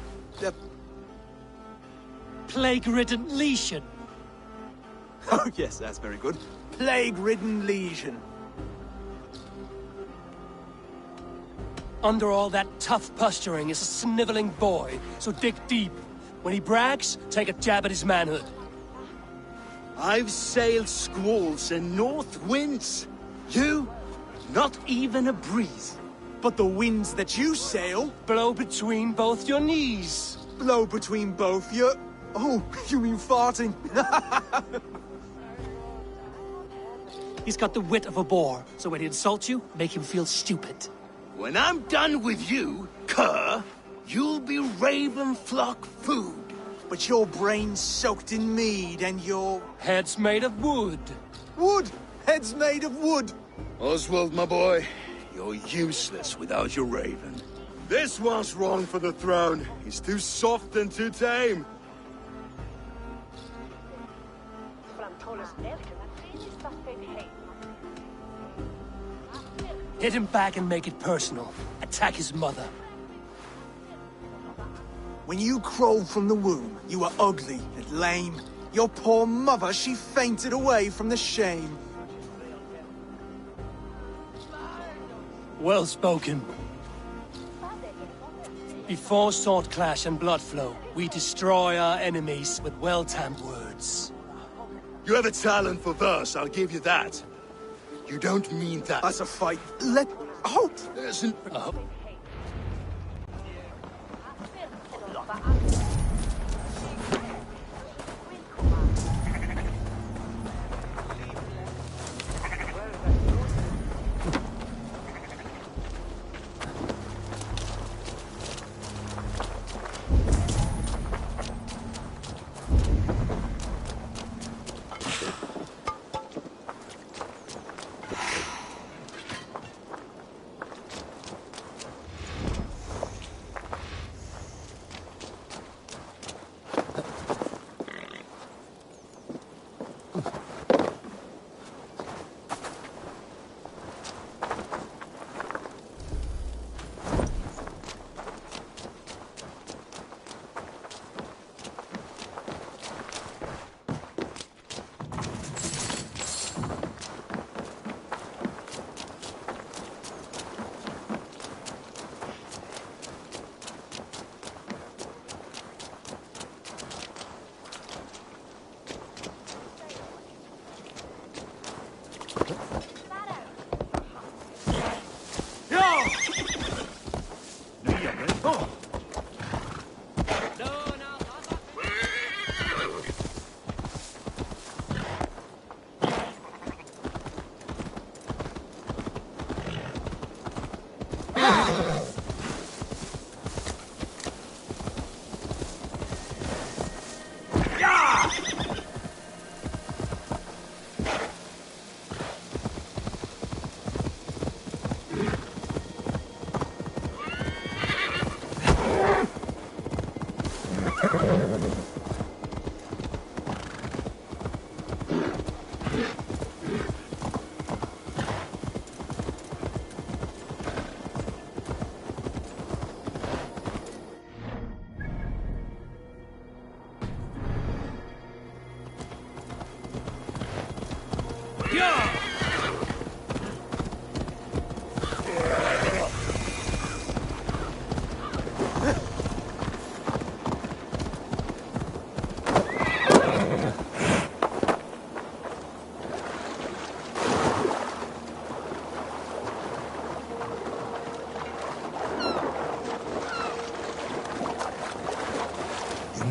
Plague-ridden lesion. Oh, yes, that's very good. Plague-ridden lesion. Under all that tough posturing is a sniveling boy, so dig deep. When he brags, take a jab at his manhood. I've sailed squalls and north winds. You, not even a breeze. But the winds that you sail... Blow between both your knees. Blow between both your... Oh, you mean farting? He's got the wit of a boar, so when he insults you, make him feel stupid. When I'm done with you, cur, you'll be raven flock food. But your brain's soaked in mead and your... Head's made of wood. Wood! Head's made of wood! Oswald, my boy, you're useless without your raven. This one's wrong for the throne. He's too soft and too tame. Hit him back and make it personal. Attack his mother. When you crawled from the womb, you were ugly and lame. Your poor mother, she fainted away from the shame. Well spoken. Before sword clash and blood flow, we destroy our enemies with well-timed words. You have a talent for verse, I'll give you that. You don't mean that. That's a fight. Let... Halt! There's an...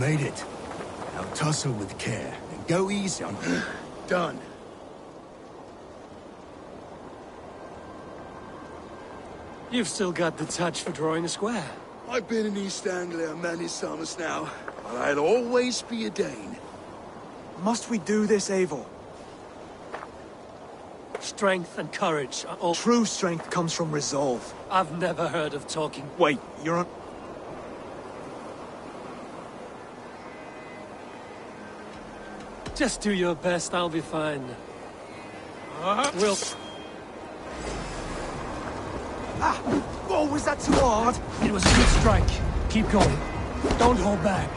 made it. Now tussle with care, and go easy on... Done. You've still got the touch for drawing a square. I've been in East Anglia many summers now, but I'll always be a Dane. Must we do this, Eivor? Strength and courage are all... True strength comes from resolve. I've never heard of talking... Wait, you're on... Just do your best, I'll be fine. We'll... Oh, was that too hard? It was a good strike. Keep going. Don't hold back.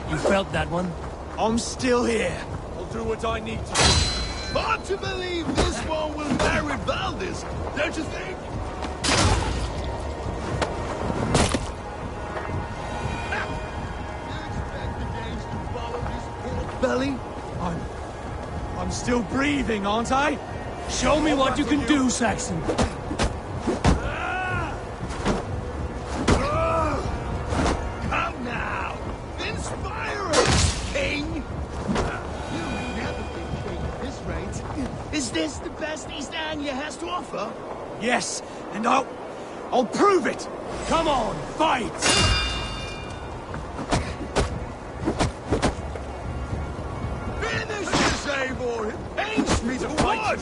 You felt that one? I'm still here. I'll do what I need to. Hard to believe this one will marry Valdis, don't you think? You expect the Danes to follow this pork belly? I'm still breathing, aren't I? Show me what you can do, Saxon. Come now! Inspire us, King! You've never been king at this rate. Is this the best East Anglia has to offer? Yes, and I'll prove it! Come on, fight! Finish this, Eivor! It pains me to watch!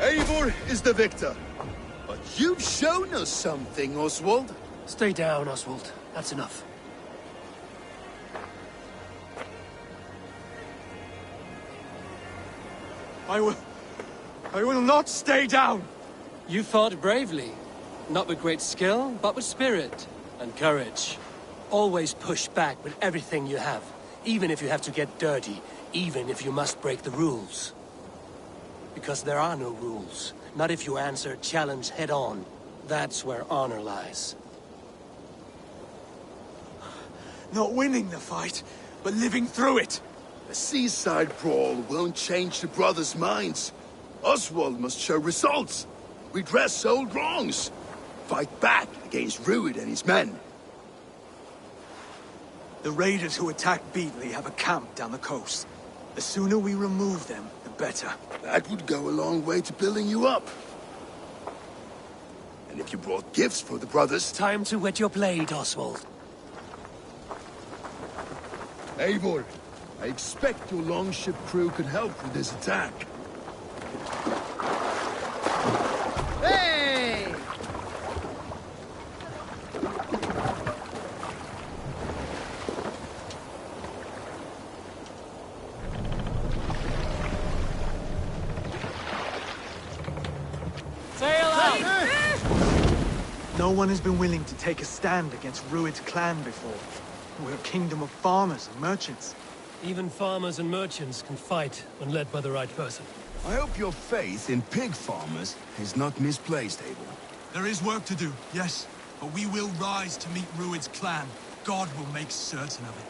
Eivor is the victor. But you've shown us something, Oswald. Stay down, Oswald. That's enough. I will not stay down! You fought bravely. Not with great skill, but with spirit and courage. Always push back with everything you have. Even if you have to get dirty. Even if you must break the rules. Because there are no rules. Not if you answer challenge head on. That's where honor lies. Not winning the fight, but living through it. A seaside brawl won't change the brothers' minds. Oswald must show results. Redress old wrongs. Fight back against Rued and his men. The raiders who attacked Beatley have a camp down the coast. The sooner we remove them, the better. That would go a long way to building you up. And if you brought gifts for the brothers... Time to wet your blade, Oswald. Eivor, I expect your longship crew could help with this attack. Hey! Sail out! No one has been willing to take a stand against Rued's clan before. We're a kingdom of farmers and merchants. Even farmers and merchants can fight when led by the right person. I hope your faith in pig farmers is not misplaced, Eivor. There is work to do, yes. But we will rise to meet Rued's clan. God will make certain of it.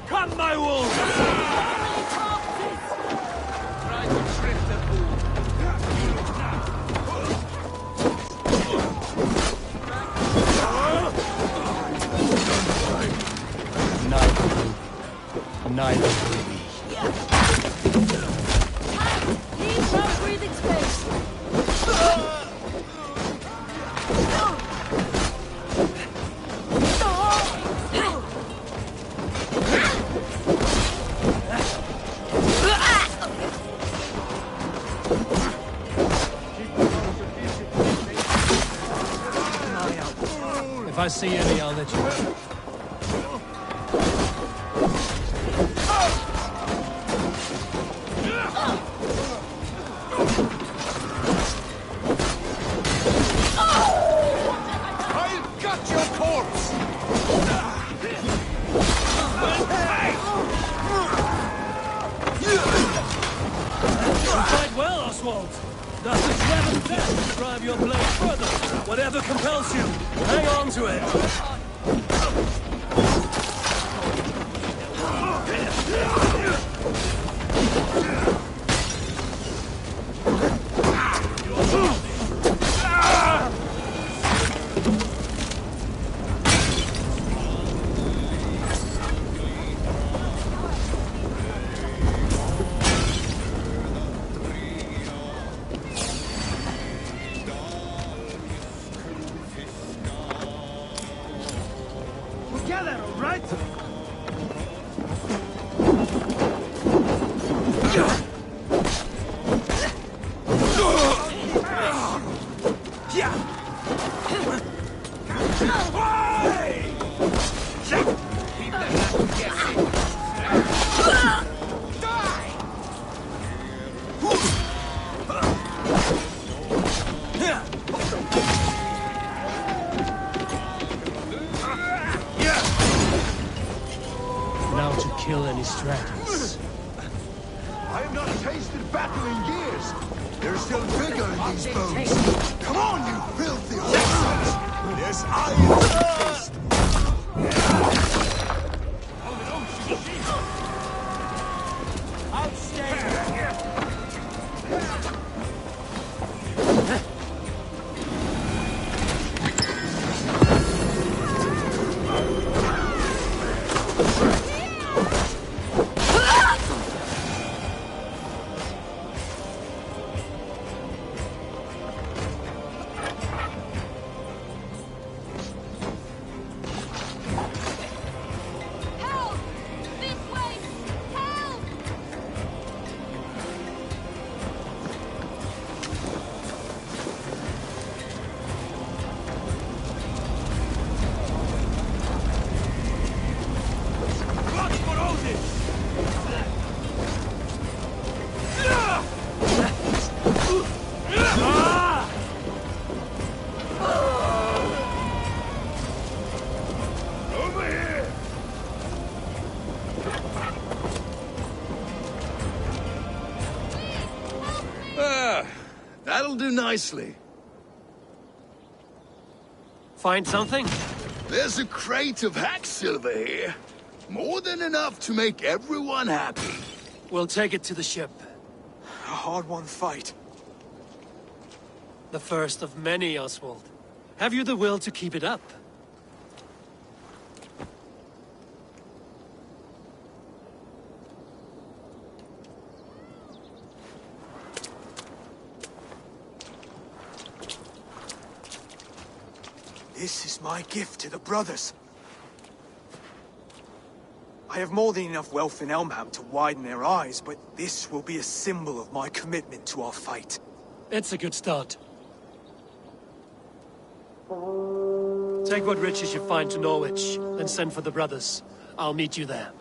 Come, my wolves! Try to trip the fool. Neither will we. Leave some breathing space. If I see any, I'll let you know. I've got your corpse! drive your blade further. Whatever compels you, hang on to it. Together, all right? Now to kill any stragglers. I have not tasted battle in years. There's still vigor in these bones. Come on, you filthy whores! There's iron to taste. That'll do nicely. Find something? There's a crate of hack silver here. More than enough to make everyone happy. We'll take it to the ship. A hard-won fight. The first of many, Oswald. Have you the will to keep it up? This is my gift to the brothers. I have more than enough wealth in Elmham to widen their eyes, but this will be a symbol of my commitment to our fight. It's a good start. Take what riches you find to Norwich, then send for the brothers. I'll meet you there.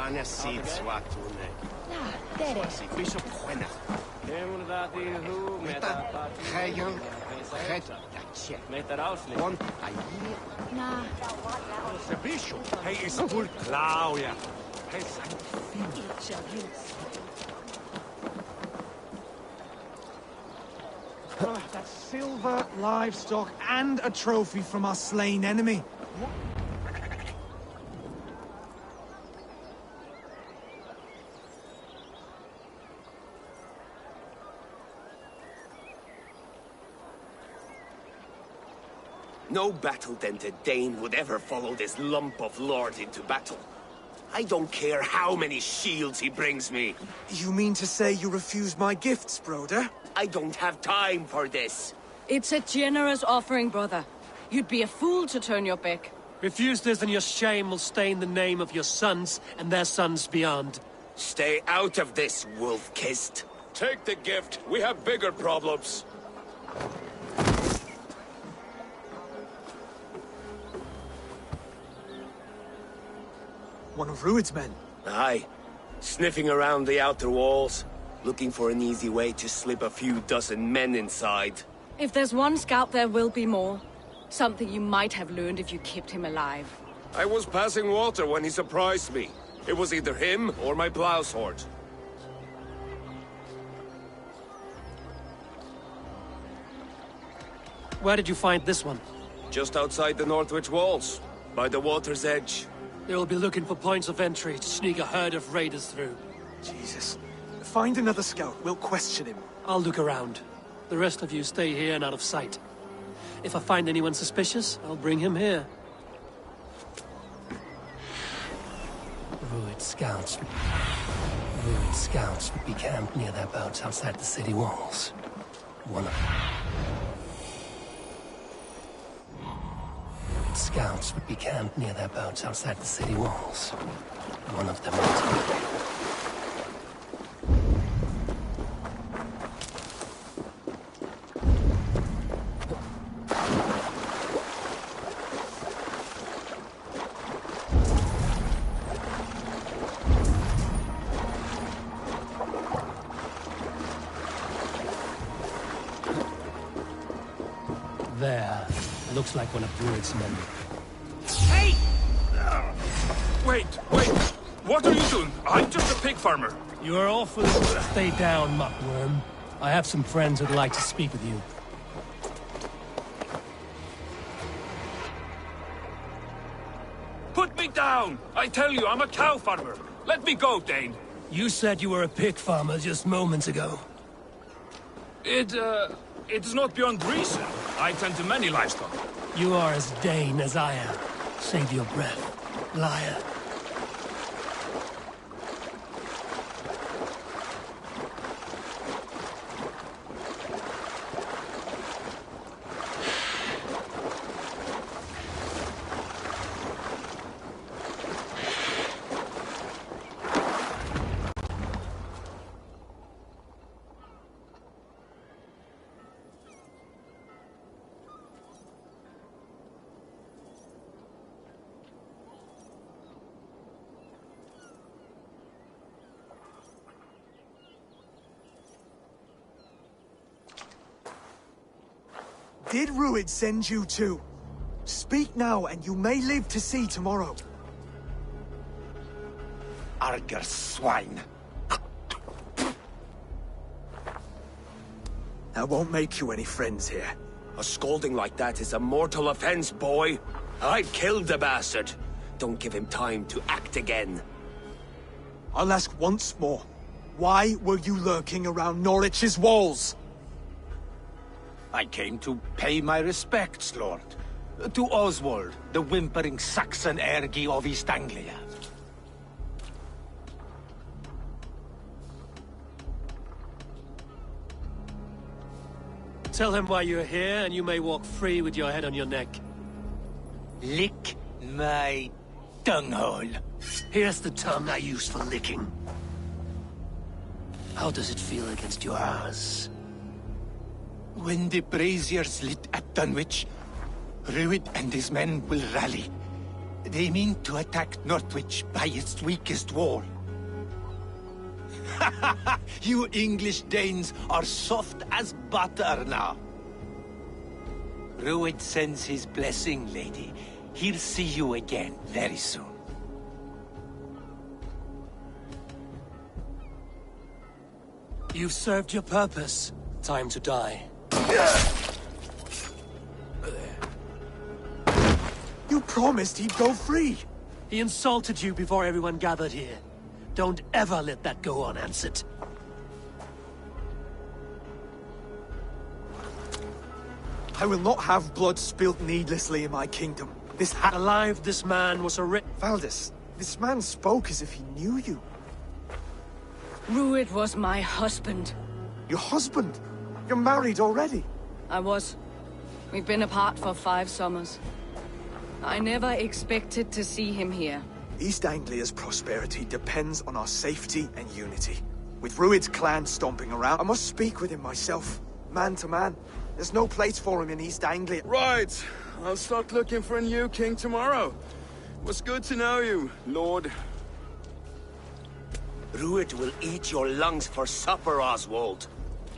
Mana seed swatune. Bishop Huena. Meta Hayo One Nah. The bishop, he is full Claudia. That's silver, livestock, and a trophy from our slain enemy. No battle-dented Dane would ever follow this lump of lord into battle. I don't care how many shields he brings me. You mean to say you refuse my gifts, Broder? I don't have time for this. It's a generous offering, brother. You'd be a fool to turn your back. Refuse this and your shame will stain the name of your sons and their sons beyond. Stay out of this, wolf-kissed. Take the gift. We have bigger problems. One of Rued's men. Aye. Sniffing around the outer walls. Looking for an easy way to slip a few dozen men inside. If there's one scout, there will be more. Something you might have learned if you kept him alive. I was passing water when he surprised me. It was either him or my plow sword. Where did you find this one? Just outside the Northwich walls, by the water's edge. They'll be looking for points of entry to sneak a herd of raiders through. Jesus. Find another scout. We'll question him. I'll look around. The rest of you stay here and out of sight. If I find anyone suspicious, I'll bring him here. Rued scouts would be camped near their boats outside the city walls. Scouts would be camped near their boats outside the city walls. One of them There. Looks like one of Druid's men. Hey! Wait! What are you doing? I'm just a pig farmer. You are awful. Stay down, muckworm. I have some friends who'd like to speak with you. Put me down! I tell you, I'm a cow farmer. Let me go, Dane. You said you were a pig farmer just moments ago. It is not beyond reason. I tend to many livestock. You are as Dane as I am. Save your breath, liar. Did Rued send you too? Speak now, and you may live to see tomorrow. Arger swine. That won't make you any friends here. A scolding like that is a mortal offense, boy. I'd kill the bastard. Don't give him time to act again. I'll ask once more. Why were you lurking around Norwich's walls? I came to pay my respects, Lord. To Oswald, the whimpering Saxon ergi of East Anglia. Tell him why you're here, and you may walk free with your head on your neck. Lick my dunghole. Here's the tongue I use for licking. How does it feel against your ass? When the braziers lit at Dunwich, Rued and his men will rally. They mean to attack Northwich by its weakest wall. You English Danes are soft as butter now. Rued sends his blessing, lady. He'll see you again very soon. You've served your purpose. Time to die. You promised he'd go free. He insulted you before everyone gathered here. Don't ever let that go unanswered. I will not have blood spilt needlessly in my kingdom. Alive, this man was a Valdis, this man spoke as if he knew you. Rued was my husband. Your husband? You're married already? I was. We've been apart for 5 summers. I never expected to see him here. East Anglia's prosperity depends on our safety and unity. With Rued's clan stomping around, I must speak with him myself, man to man. There's no place for him in East Anglia. Right. I'll start looking for a new king tomorrow. It was good to know you, Lord. Rued will eat your lungs for supper, Oswald.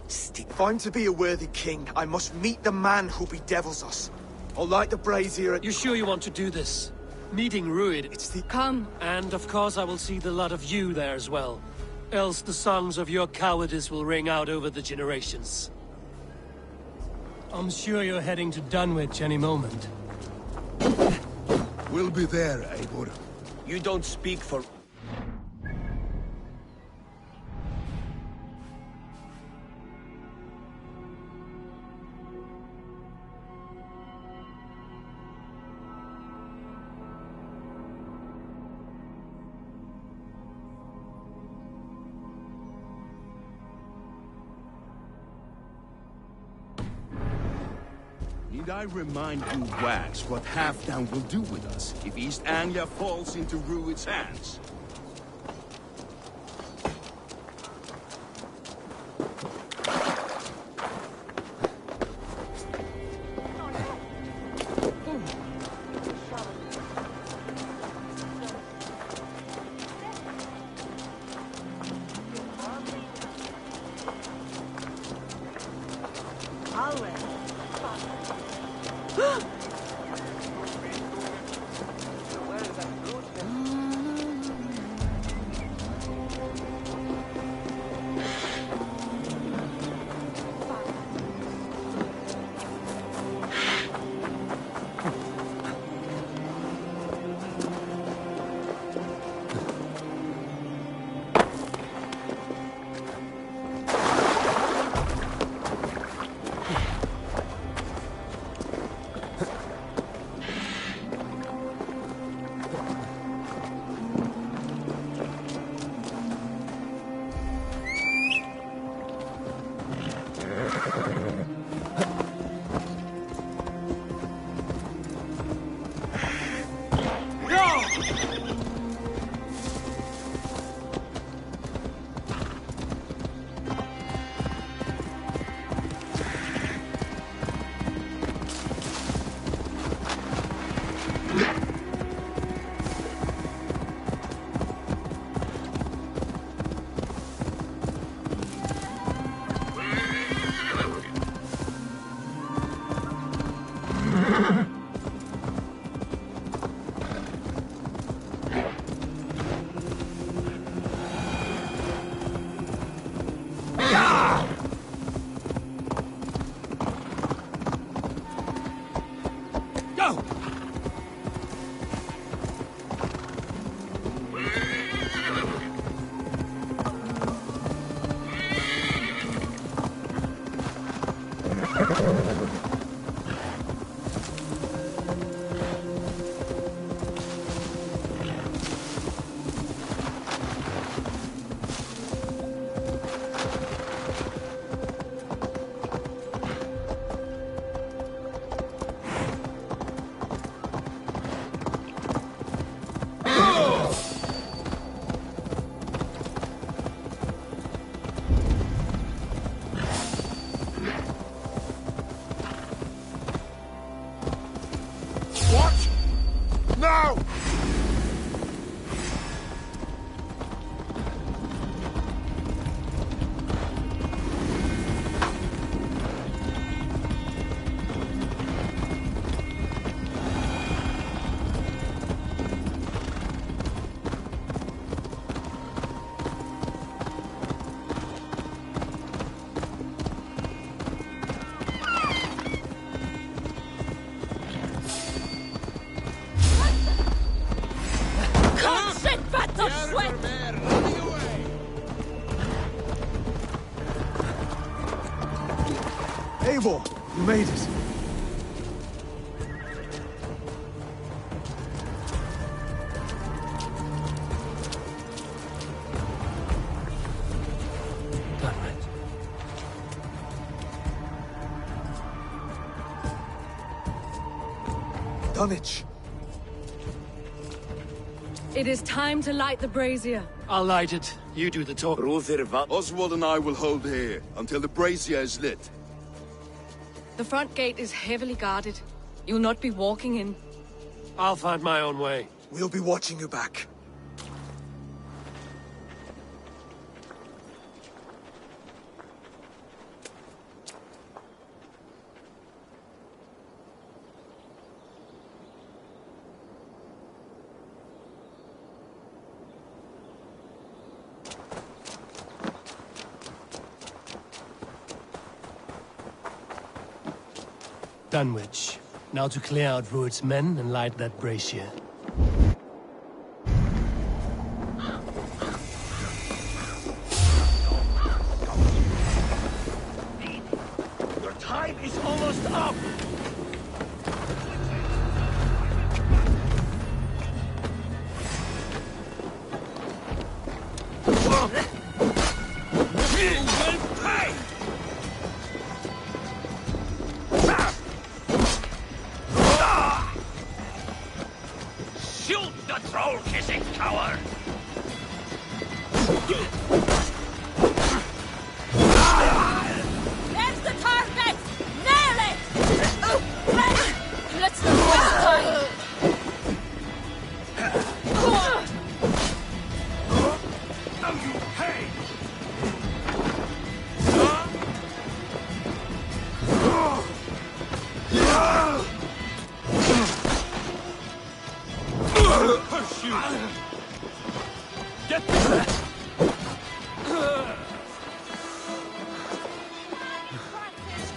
If I'm to be a worthy king, I must meet the man who bedevils us. I'll light the brazier at— You sure you want to do this? Meeting Rued, Come. And of course I will see the lot of you there as well. Else the songs of your cowardice will ring out over the generations. I'm sure you're heading to Dunwich any moment. We'll be there, Eivor. You don't speak for... Need I remind you, Wax, what Halfdown will do with us if East Anglia falls into Rued's hands? Eivor, you made it. Dunwich. It is time to light the brazier. I'll light it. You do the talk. Oswald and I will hold here until the brazier is lit. The front gate is heavily guarded. You'll not be walking in. I'll find my own way. We'll be watching you back. Dunwich. Now to clear out Rued's men and light that brazier. Your time is almost up! You will pay! Shoot the troll-kissing coward! There's the target! Nail it! Let's not waste time! Now you pay! Curse you! Get this!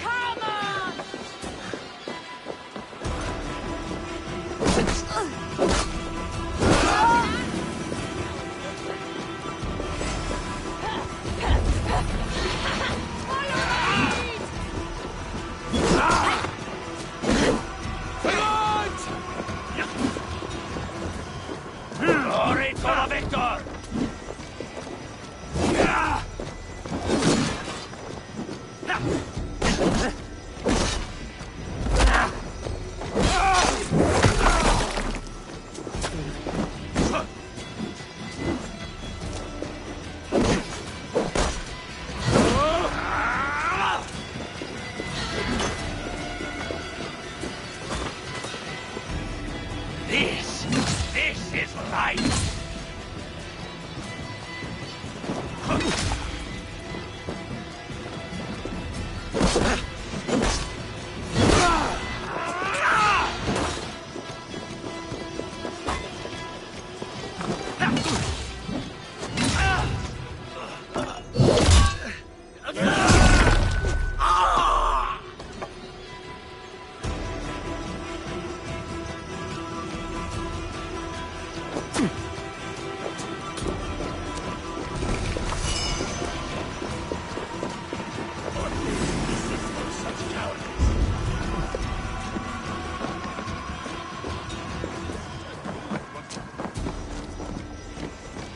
Come on! Glory to the victor! This is right!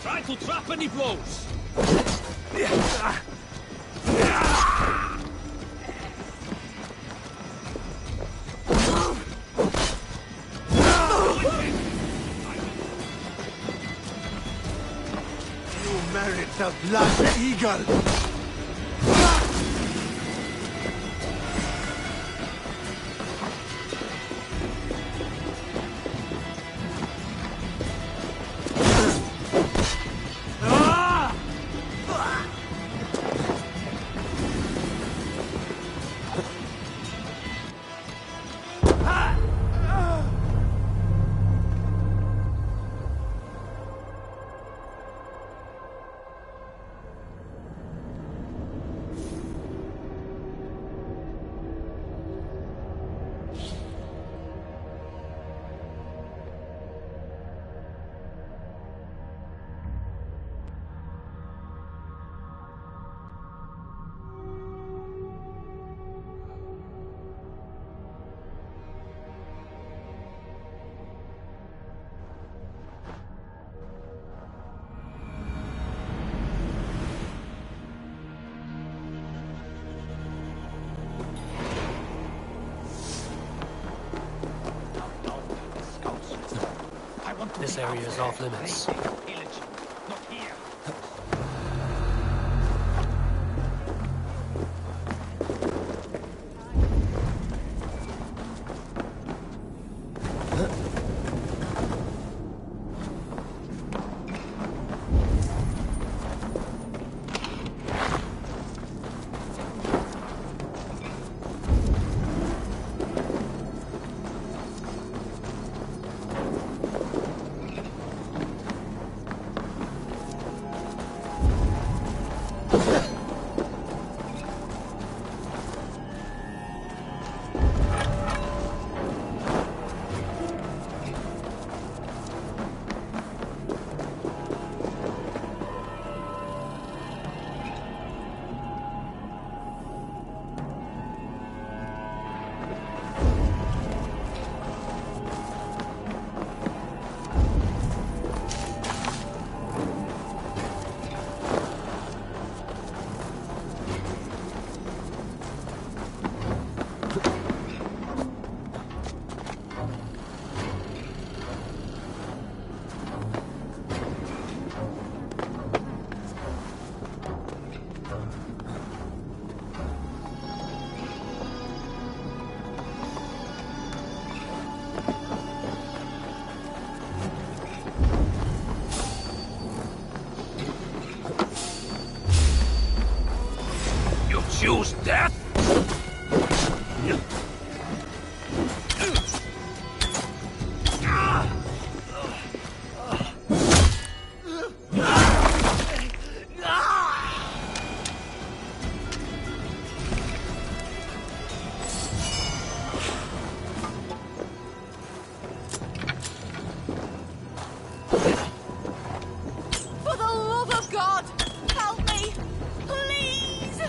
Try to trap any blows! You merit the Black Eagle! This area is off limits. Choose death? For the love of God, help me! Please!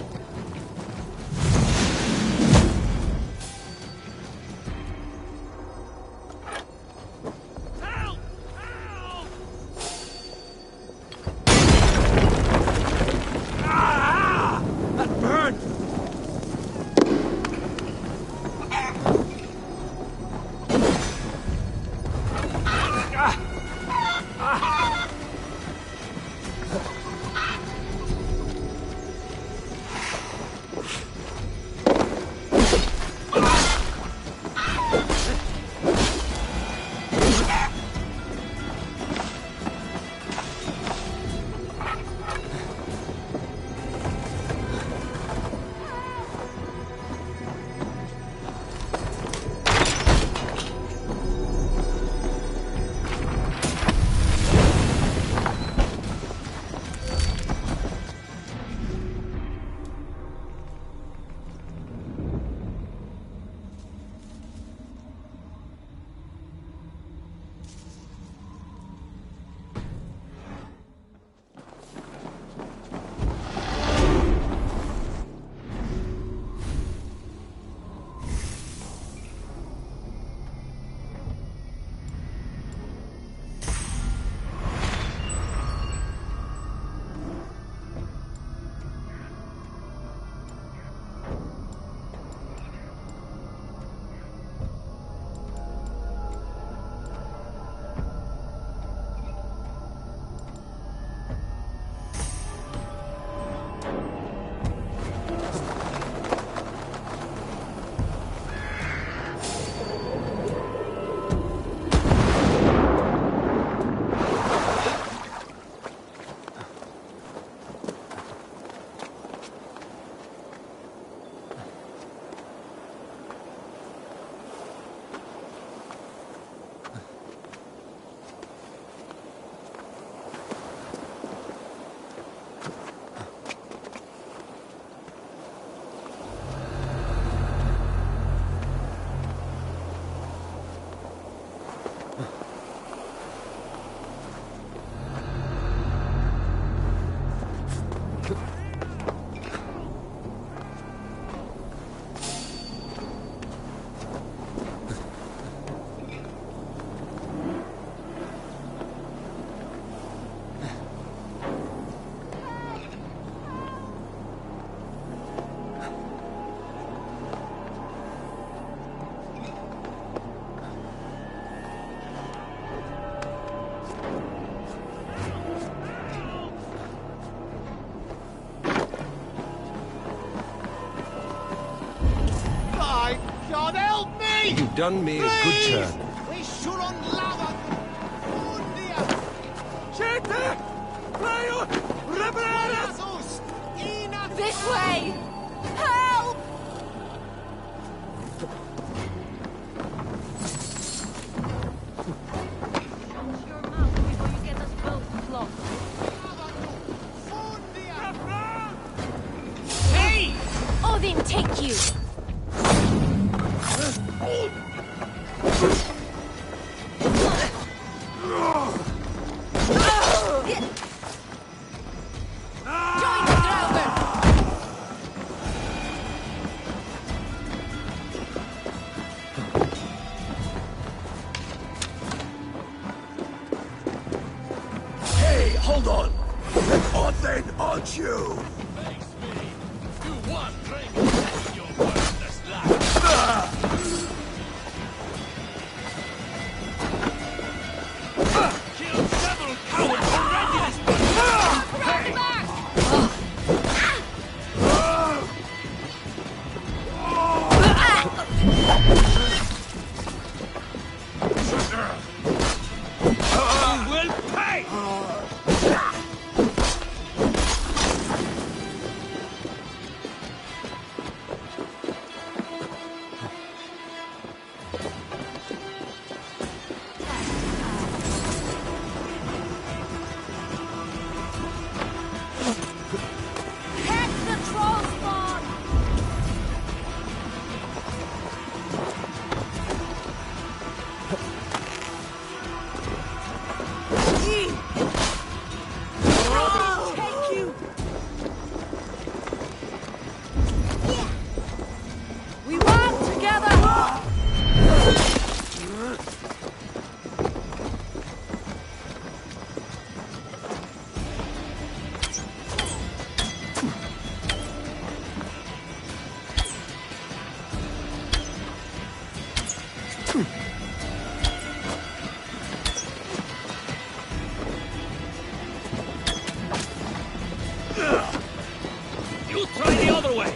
God help me! You've done me a good turn. We should unlava. This way! Help! Hey! Odin, take you! Hey, hold on! What then aren't you? You try the other way!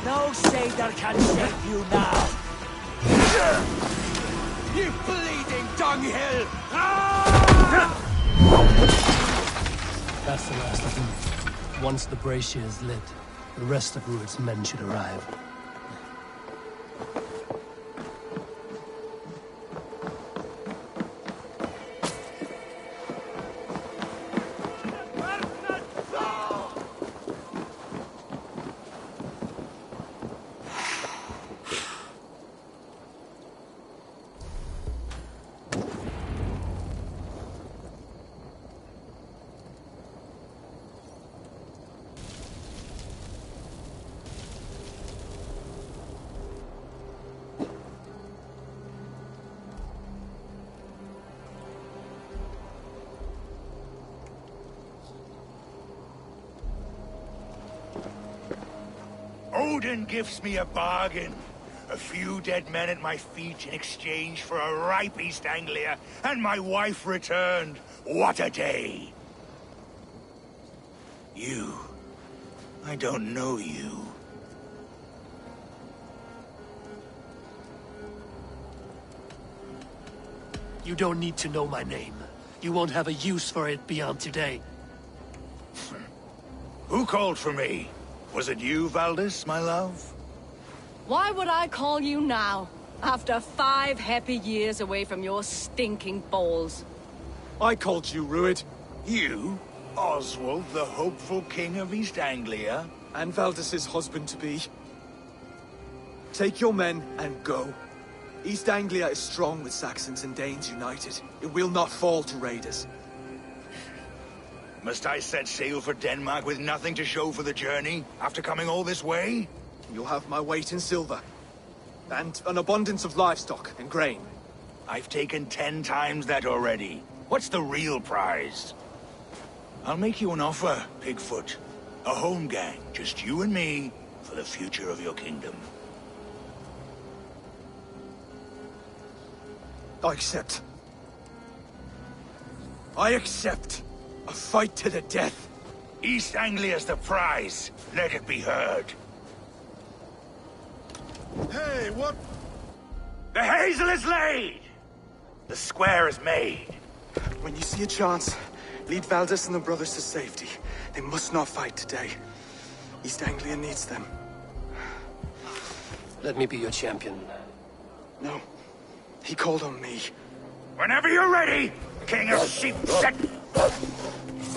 No satyr can save you now. You bleeding dunghill! That's the last of them. Once the brazier is lit, the rest of Rued's men should arrive. Odin gives me a bargain. A few dead men at my feet in exchange for a ripe East Anglia, and my wife returned. What a day! You. I don't know you. You don't need to know my name. You won't have a use for it beyond today. Who called for me? Was it you, Valdis, my love? Why would I call you now, after 5 happy years away from your stinking balls? I called you, Rued. You? Oswald, the hopeful king of East Anglia? And Valdis's husband-to-be. Take your men and go. East Anglia is strong with Saxons and Danes united. It will not fall to raiders. Must I set sail for Denmark with nothing to show for the journey, after coming all this way? you'll have my weight in silver. And an abundance of livestock and grain. I've taken 10 times that already. What's the real prize? I'll make you an offer, Pigfoot. A home gang, just you and me, for the future of your kingdom. I accept. I accept. A fight to the death. East Anglia's the prize. Let it be heard. Hey, what? The hazel is laid! The square is made. When you see a chance, lead Valdis and the brothers to safety. They must not fight today. East Anglia needs them. Let me be your champion. No. He called on me. Whenever you're ready, King of Sheep Set.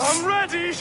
I'm ready!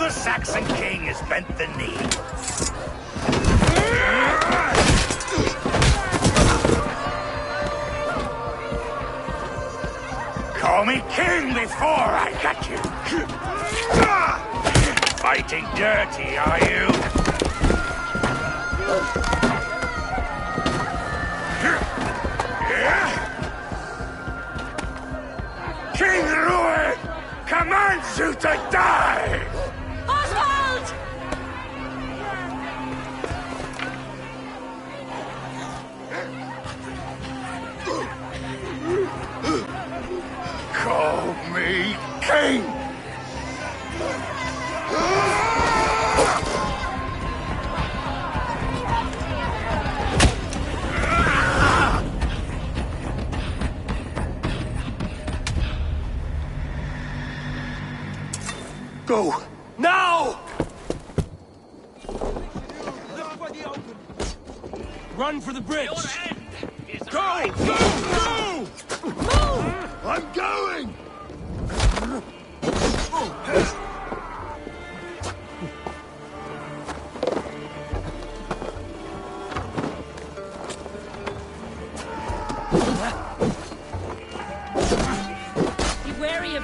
Saxon king has bent the knee. Call me king before I got you. Fighting dirty, are you? King Ruin commands you to die! Oswald! Call me king! Go! Now! Run for the bridge! Go! Go! Go! Move! I'm going! Be wary of...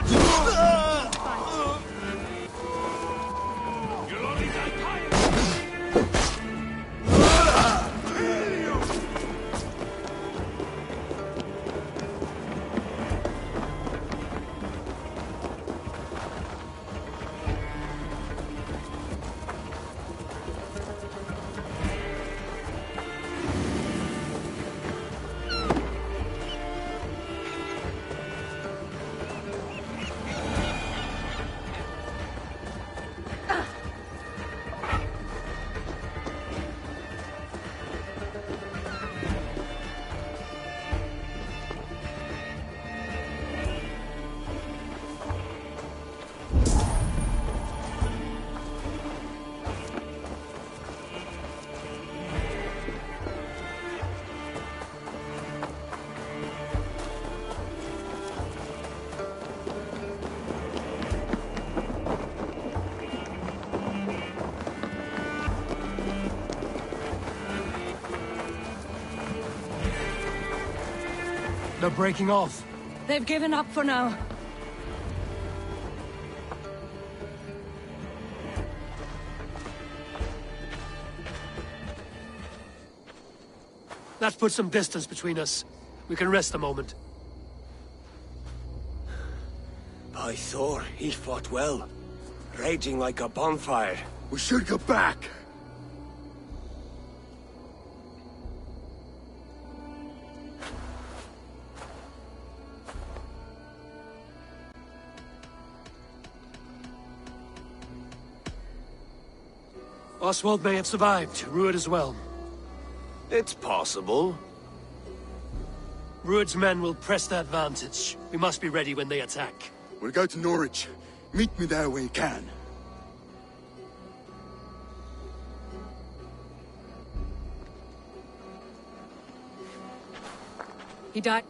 They're breaking off. They've given up for now. That puts some distance between us. We can rest a moment. By Thor, he fought well. Raging like a bonfire. We should go back. Oswald may have survived. Rued as well. It's possible. Rued's men will press the advantage. We must be ready when they attack. We'll go to Norwich. Meet me there when you can. He died.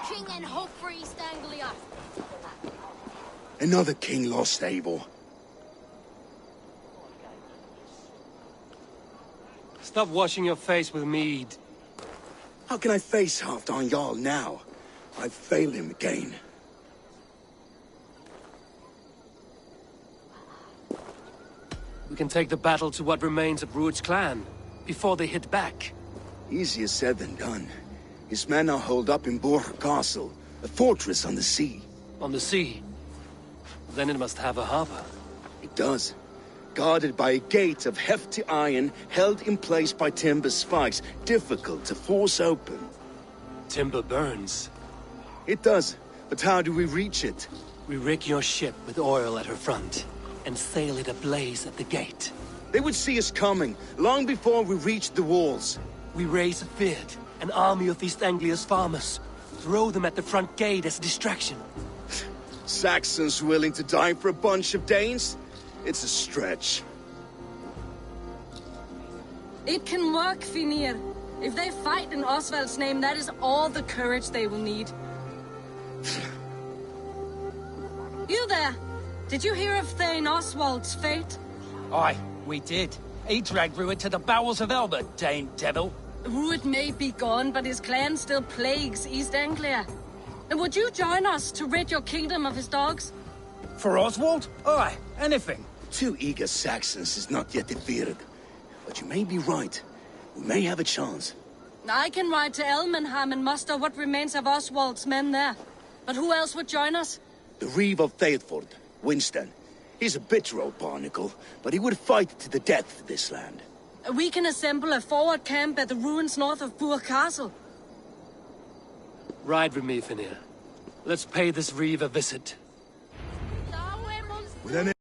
King and hope for East Anglia. Another king lost, Abel. Stop washing your face with mead. How can I face Halfdan Jarl now? I've failed him again. We can take the battle to what remains of Rued's clan, before they hit back. Easier said than done. His men are holed up in Borg Castle, a fortress on the sea. On the sea? Then it must have a harbor. It does. Guarded by a gate of hefty iron, held in place by timber spikes, difficult to force open. Timber burns. It does, but how do we reach it? We rig your ship with oil at her front, and sail it ablaze at the gate. They would see us coming, long before we reach the walls. We raise a bid, An army of East Anglia's farmers. Throw them at the front gate as a distraction. Saxons willing to die for a bunch of Danes? It's a stretch. It can work, Finir. If they fight in Oswald's name, that is all the courage they will need. You there! Did you hear of Thane Oswald's fate? Aye, we did. He dragged Rued to the bowels of Elba, Dane devil. Rued may be gone, but his clan still plagues East Anglia. And would you join us to rid your kingdom of his dogs? For Oswald? Aye, anything. 2 eager Saxons is not yet defeated. But you may be right. We may have a chance. I can ride to Elmenham and muster what remains of Oswald's men there. But who else would join us? The Reeve of Thetford, Winston. He's a bitter old barnacle, but he would fight to the death for this land. We can assemble a forward camp at the ruins north of Burr Castle. Ride with me, Finir. Let's pay this Reeve a visit. With any